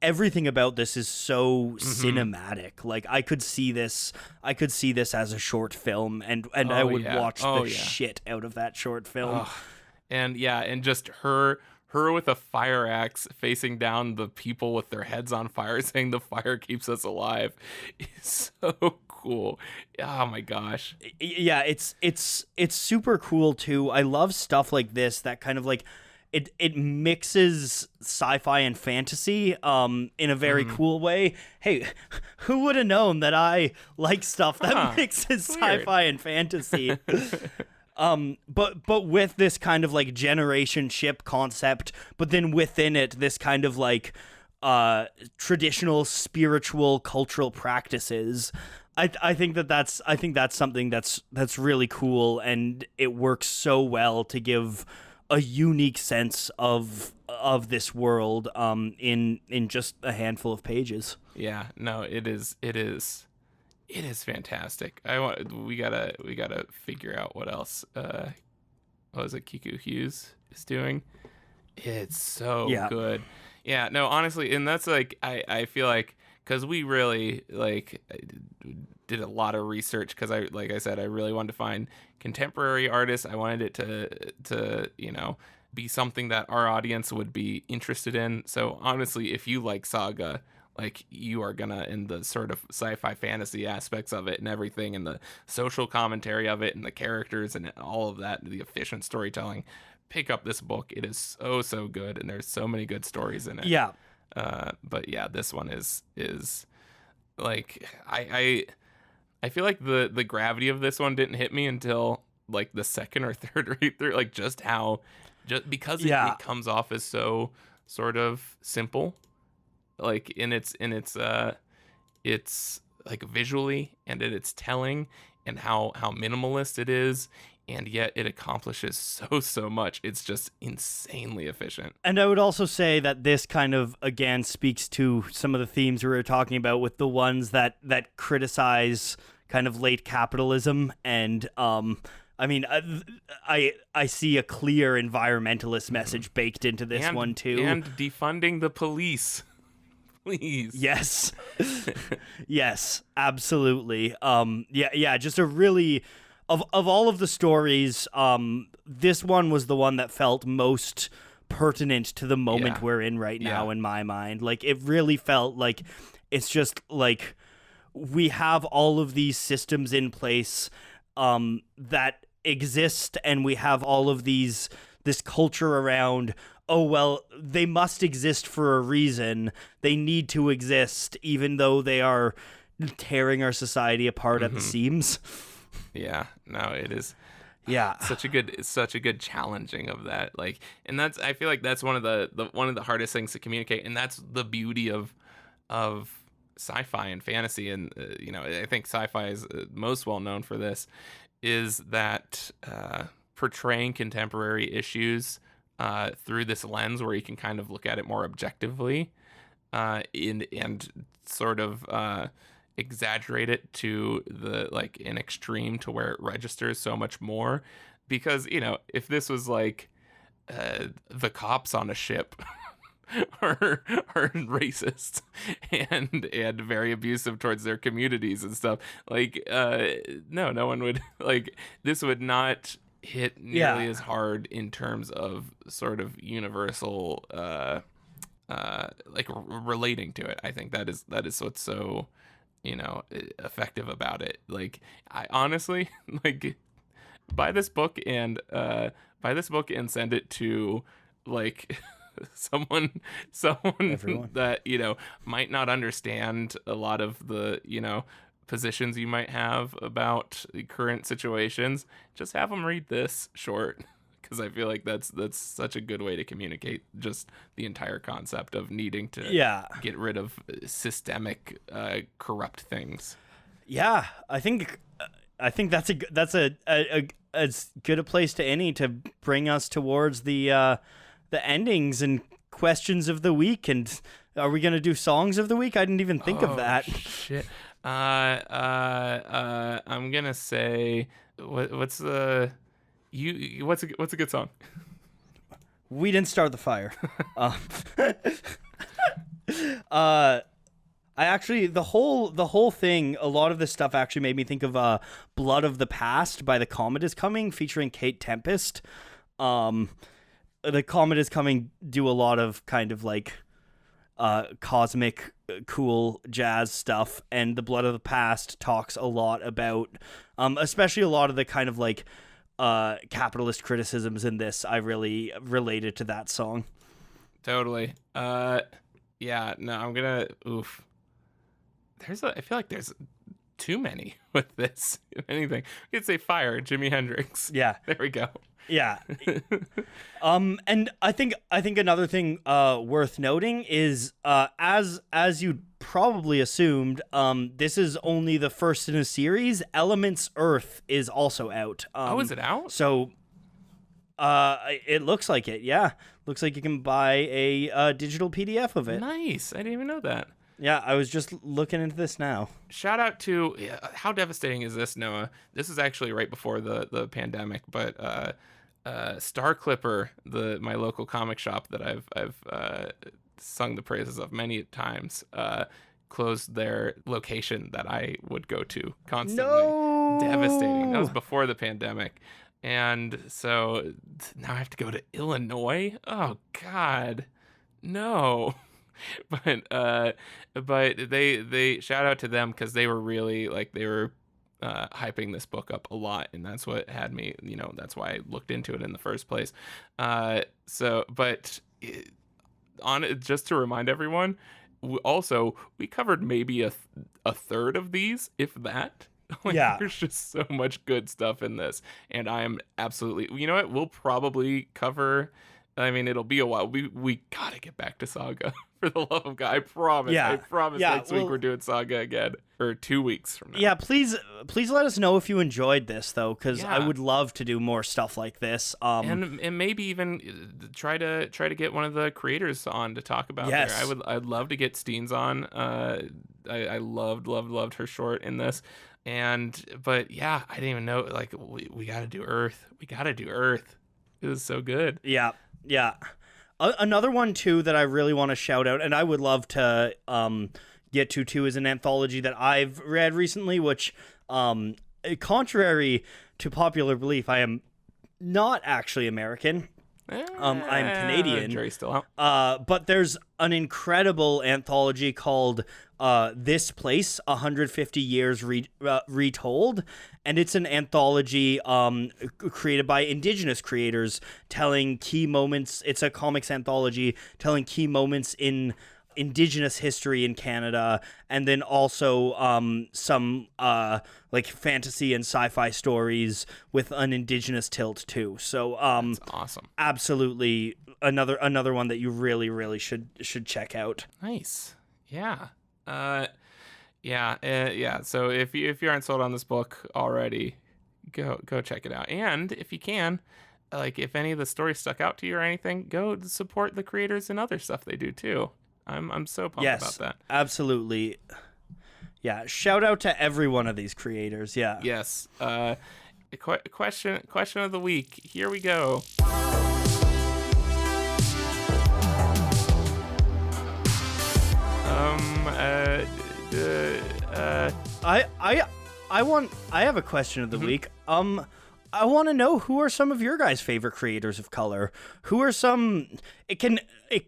[SPEAKER 1] everything about this is so cinematic. Like I could see this as a short film, and I would watch the shit out of that short film.
[SPEAKER 2] And just her with a fire axe facing down the people with their heads on fire, saying the fire keeps us alive, is so cool. Oh my gosh.
[SPEAKER 1] Yeah, it's super cool too. I love stuff like this that kind of like it mixes sci-fi and fantasy in a very cool way. Hey, who would have known that I like stuff that mixes sci-fi and fantasy? But with this kind of like generation ship concept, but then within it, this kind of like traditional spiritual cultural practices. I think that's something that's really cool, and it works so well to give a unique sense of this world in just a handful of pages.
[SPEAKER 2] Yeah, no, it is fantastic. We gotta figure out what else what was it Kiku Hughes is doing. It's so good. Yeah, no, honestly, and that's like I feel like, because we really like did a lot of research, because I really wanted to find contemporary artists. I wanted it to be something that our audience would be interested in. So honestly, if you like Saga, like you are gonna, in the sort of sci-fi fantasy aspects of it and everything, and the social commentary of it and the characters and all of that, the efficient storytelling, pick up this book. It is so good, and there's so many good stories in it.
[SPEAKER 1] Yeah.
[SPEAKER 2] But yeah, this one is like I feel like the gravity of this one didn't hit me until like the second or third read through, like just because it comes off as so sort of simple, like in its like visually and in its telling, and how minimalist it is, and yet it accomplishes so much. It's just insanely efficient.
[SPEAKER 1] And I would also say that this kind of, again, speaks to some of the themes we were talking about with the ones that criticize kind of late capitalism. And I mean, I see a clear environmentalist message baked into this one too.
[SPEAKER 2] And defunding the police. Please.
[SPEAKER 1] Yes. Yes, absolutely. Yeah, just a really of all of the stories, this one was the one that felt most pertinent to the moment we're in right now in my mind. Like it really felt like it's just like we have all of these systems in place that exist, and we have all of this culture around, oh, well, they must exist for a reason. They need to exist, even though they are tearing our society apart at the seams.
[SPEAKER 2] Yeah, no, it is.
[SPEAKER 1] Yeah,
[SPEAKER 2] Such a good challenging of that. Like, and I feel like that's one of the hardest things to communicate, and that's the beauty of sci-fi and fantasy. And I think sci-fi is most well known for this, is that portraying contemporary issues through this lens where you can kind of look at it more objectively, and sort of exaggerate it to an extreme to where it registers so much more. Because if this was like the cops on a ship are racist and very abusive towards their communities and stuff, like no one would like this would not hit nearly as hard in terms of sort of universal relating to it. I think that is what's so effective about it. Like, I honestly like buy this book and send it to like someone
[SPEAKER 1] everyone
[SPEAKER 2] that might not understand a lot of the positions you might have about the current situations. Just have them read this short, because I feel like that's such a good way to communicate just the entire concept of needing to get rid of systemic corrupt things.
[SPEAKER 1] Yeah, I think that's as good a place to any to bring us towards the endings and questions of the week. And are we gonna do songs of the week? I didn't even think of that.
[SPEAKER 2] Shit. I'm gonna say what's a good song?
[SPEAKER 1] We didn't start the fire. I actually the whole thing, a lot of this stuff actually made me think of Blood of the Past by The Comet Is Coming, featuring Kate Tempest. The Comet Is Coming do a lot of kind of like cosmic cool jazz stuff, and The Blood of the Past talks a lot about especially a lot of the kind of like capitalist criticisms in this. I really related to that song.
[SPEAKER 2] Totally. Yeah, no, I'm gonna I feel like there's too many with this. If anything, we could say Fire, Jimi Hendrix.
[SPEAKER 1] Yeah.
[SPEAKER 2] There we go.
[SPEAKER 1] Yeah. And I think another thing worth noting is as you probably assumed, this is only the first in a series. Elements Earth is also out.
[SPEAKER 2] Is it out?
[SPEAKER 1] So it looks like it. Yeah. Looks like you can buy a digital PDF of it.
[SPEAKER 2] Nice. I didn't even know that.
[SPEAKER 1] Yeah, I was just looking into this now.
[SPEAKER 2] Shout out to how devastating is this, Noah? This is actually right before the pandemic, but Star Clipper, my local comic shop that I've sung the praises of many times, closed their location that I would go to constantly.
[SPEAKER 1] No!
[SPEAKER 2] Devastating. That was before the pandemic. And so now I have to go to Illinois. Oh God, no. But they shout out to them, because they were really hyping this book up a lot, and that's what had me, that's why I looked into it in the first place. Just to remind everyone, we covered maybe a third of these, if that. There's just so much good stuff in this, and I am absolutely, we'll probably cover, I mean, it'll be a while. We gotta get back to Saga, for the love of God. I promise.
[SPEAKER 1] Yeah.
[SPEAKER 2] I promise next week we're doing Saga again. Or 2 weeks from now.
[SPEAKER 1] Yeah, please let us know if you enjoyed this, though, because I would love to do more stuff like this.
[SPEAKER 2] And maybe even try to get one of the creators on to talk about
[SPEAKER 1] yes.
[SPEAKER 2] there. I'd love to get Steens on. I loved her short in this. But yeah, I didn't even know, we gotta do Earth. We gotta do Earth. It was so good.
[SPEAKER 1] Yeah. Another one too that I really want to shout out, and I would love to get to too, is an anthology that I've read recently, which, contrary to popular belief, I am not actually American. I'm Canadian.
[SPEAKER 2] Jury's still out.
[SPEAKER 1] But there's an incredible anthology called This Place, 150 Years Retold. And it's an anthology created by Indigenous creators telling key moments. It's a comics anthology telling key moments in Indigenous history in Canada, and then also some like fantasy and sci-fi stories with an Indigenous tilt too. So
[SPEAKER 2] That's awesome.
[SPEAKER 1] Absolutely, another one that you really should check out.
[SPEAKER 2] Nice. Yeah. Yeah. So if you aren't sold on this book already, go check it out. And if you can, like, if any of the stories stuck out to you or anything, go support the creators and other stuff they do too. I'm so pumped about that.
[SPEAKER 1] Absolutely. Yeah, shout out to every one of these creators. Yeah.
[SPEAKER 2] Yes. Question of the week. Here we go.
[SPEAKER 1] I have a question of the week. I want to know, who are some of your guys' favorite creators of color? Who are some? It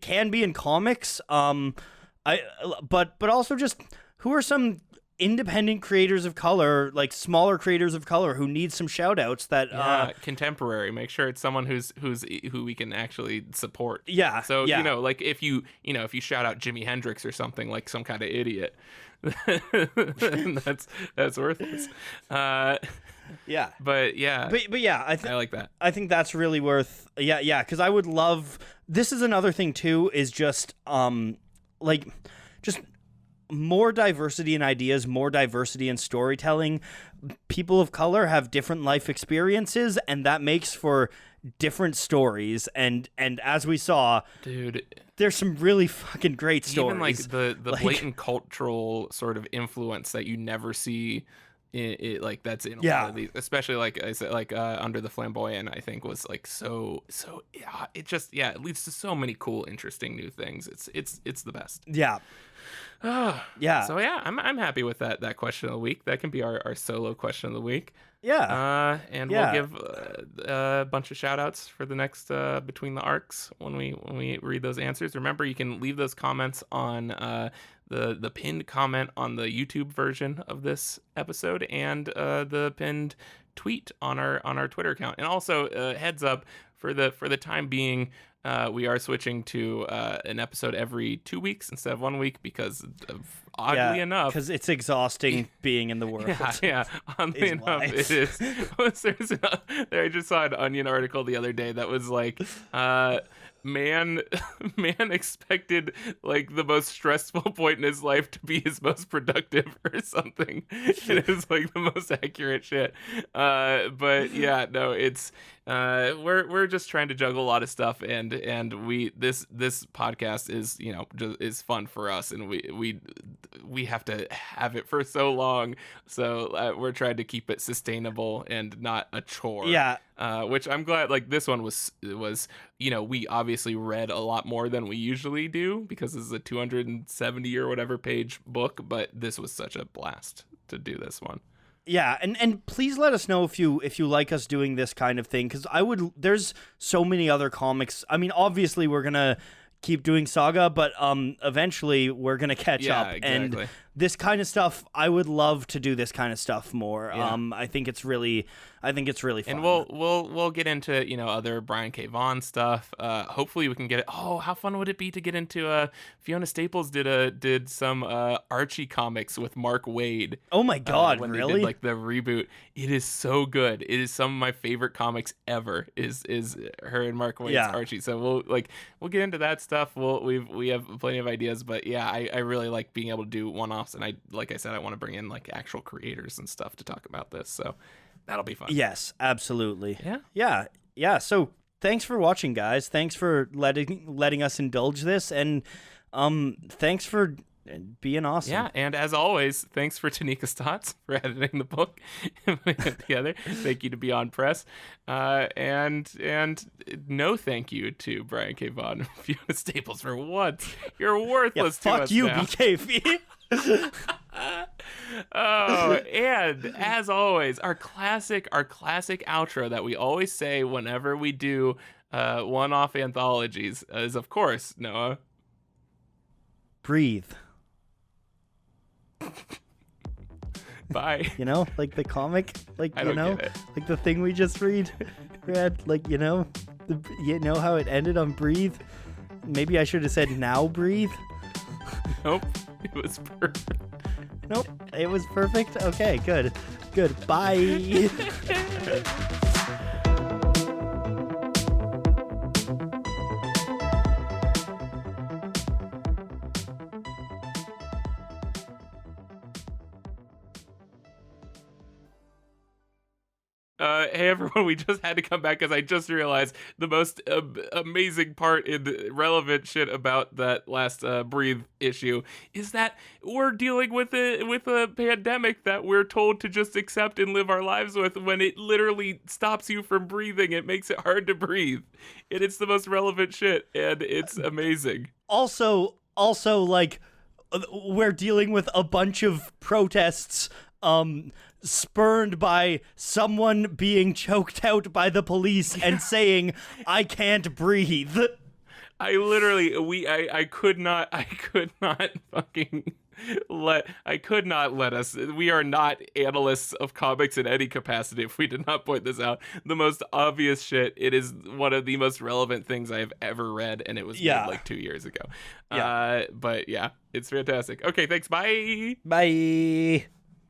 [SPEAKER 1] can be in comics. But also just, who are some independent creators of color, like smaller creators of color, who need some shout outs that
[SPEAKER 2] contemporary. Make sure it's someone who we can actually support.
[SPEAKER 1] Yeah.
[SPEAKER 2] So like if you shout out Jimi Hendrix or something, like some kind of idiot, that's worthless.
[SPEAKER 1] Yeah.
[SPEAKER 2] But yeah.
[SPEAKER 1] I
[SPEAKER 2] like that.
[SPEAKER 1] I think that's really worth. Yeah. Because I would love. This is another thing too. Is just just more diversity in ideas, more diversity in storytelling. People of color have different life experiences, and that makes for different stories. And as we saw,
[SPEAKER 2] dude,
[SPEAKER 1] there's some really fucking great stories.
[SPEAKER 2] Even like the blatant cultural sort of influence that you never see. Like that's in a lot of these, especially like I said, like Under the Flamboyant, I think was like so yeah, it leads to so many cool, interesting new things. It's the best.
[SPEAKER 1] Yeah. Yeah.
[SPEAKER 2] So yeah, I'm happy with that question of the week. That can be our solo question of the week.
[SPEAKER 1] Yeah.
[SPEAKER 2] And we'll give a bunch of shout outs for the next Between the Arcs when we read those answers. Remember, you can leave those comments on the pinned comment on the YouTube version of this episode, and the pinned tweet on our Twitter account. And also, heads up, for the time being, we are switching to an episode every 2 weeks instead of 1 week, because oddly enough,
[SPEAKER 1] because it's exhausting being in the world.
[SPEAKER 2] Yeah. Oddly enough, it is. I just saw an Onion article the other day that was like, man expected like the most stressful point in his life to be his most productive or something. It is like the most accurate shit. But yeah, no, it's we're just trying to juggle a lot of stuff, and this podcast is is fun for us, and we have to have it for so long, so we're trying to keep it sustainable and not a chore.
[SPEAKER 1] Yeah.
[SPEAKER 2] Which I'm glad, like, this one was we obviously read a lot more than we usually do, because this is a 270 or whatever page book, but this was such a blast to do this one.
[SPEAKER 1] Yeah, and please let us know if you like us doing this kind of thing, because there's so many other comics. I mean, obviously we're gonna keep doing Saga, but eventually we're gonna catch up.
[SPEAKER 2] Exactly.
[SPEAKER 1] And this kind of stuff, I would love to do this kind of stuff more.
[SPEAKER 2] Yeah.
[SPEAKER 1] I think it's really fun.
[SPEAKER 2] And we'll get into other Brian K. Vaughan stuff. Hopefully we can get it. Oh, how fun would it be to get into Fiona Staples did some Archie comics with Mark Waid.
[SPEAKER 1] Oh my god,
[SPEAKER 2] when
[SPEAKER 1] really?
[SPEAKER 2] They did like the reboot. It is so good. It is some of my favorite comics ever. Is her and Mark Waid's Archie. So we'll get into that stuff. We have plenty of ideas, but yeah, I really like being able to do one-offs, and like I said, I want to bring in like actual creators and stuff to talk about this. So that'll be fun.
[SPEAKER 1] Yes, absolutely.
[SPEAKER 2] Yeah.
[SPEAKER 1] So thanks for watching, guys. Thanks for letting us indulge this, and thanks for and being awesome.
[SPEAKER 2] Yeah, and as always, thanks for Tanika Stotts for editing the book and putting it together. Thank you to Beyond Press, and no thank you to Brian K. Vaughan and Fiona Staples for once. You're worthless to us
[SPEAKER 1] fuck you,
[SPEAKER 2] now.
[SPEAKER 1] BKV.
[SPEAKER 2] Oh, and as always, our classic outro that we always say whenever we do one-off anthologies is, of course, Noah.
[SPEAKER 1] Breathe.
[SPEAKER 2] Bye.
[SPEAKER 1] You know, like the comic, like,
[SPEAKER 2] I
[SPEAKER 1] you
[SPEAKER 2] don't
[SPEAKER 1] know,
[SPEAKER 2] get it.
[SPEAKER 1] like the thing we just read, like, you know how it ended on breathe? Maybe I should have said now breathe.
[SPEAKER 2] Nope, it was perfect.
[SPEAKER 1] Nope, it was perfect. Okay, good. Bye.
[SPEAKER 2] Hey everyone, we just had to come back because I just realized the most amazing part in the relevant shit about that last Breathe issue is that we're dealing with a pandemic that we're told to just accept and live our lives with, when it literally stops you from breathing. It makes it hard to breathe. And it's the most relevant shit, and it's amazing.
[SPEAKER 1] Also, like, we're dealing with a bunch of protests spurned by someone being choked out by the police and saying, I can't breathe.
[SPEAKER 2] I could not fucking I could not let us. We are not analysts of comics in any capacity if we did not point this out. The most obvious shit. It is one of the most relevant things I have ever read, and it was made like 2 years ago. But yeah, it's fantastic. Okay, thanks. Bye.
[SPEAKER 1] Bye.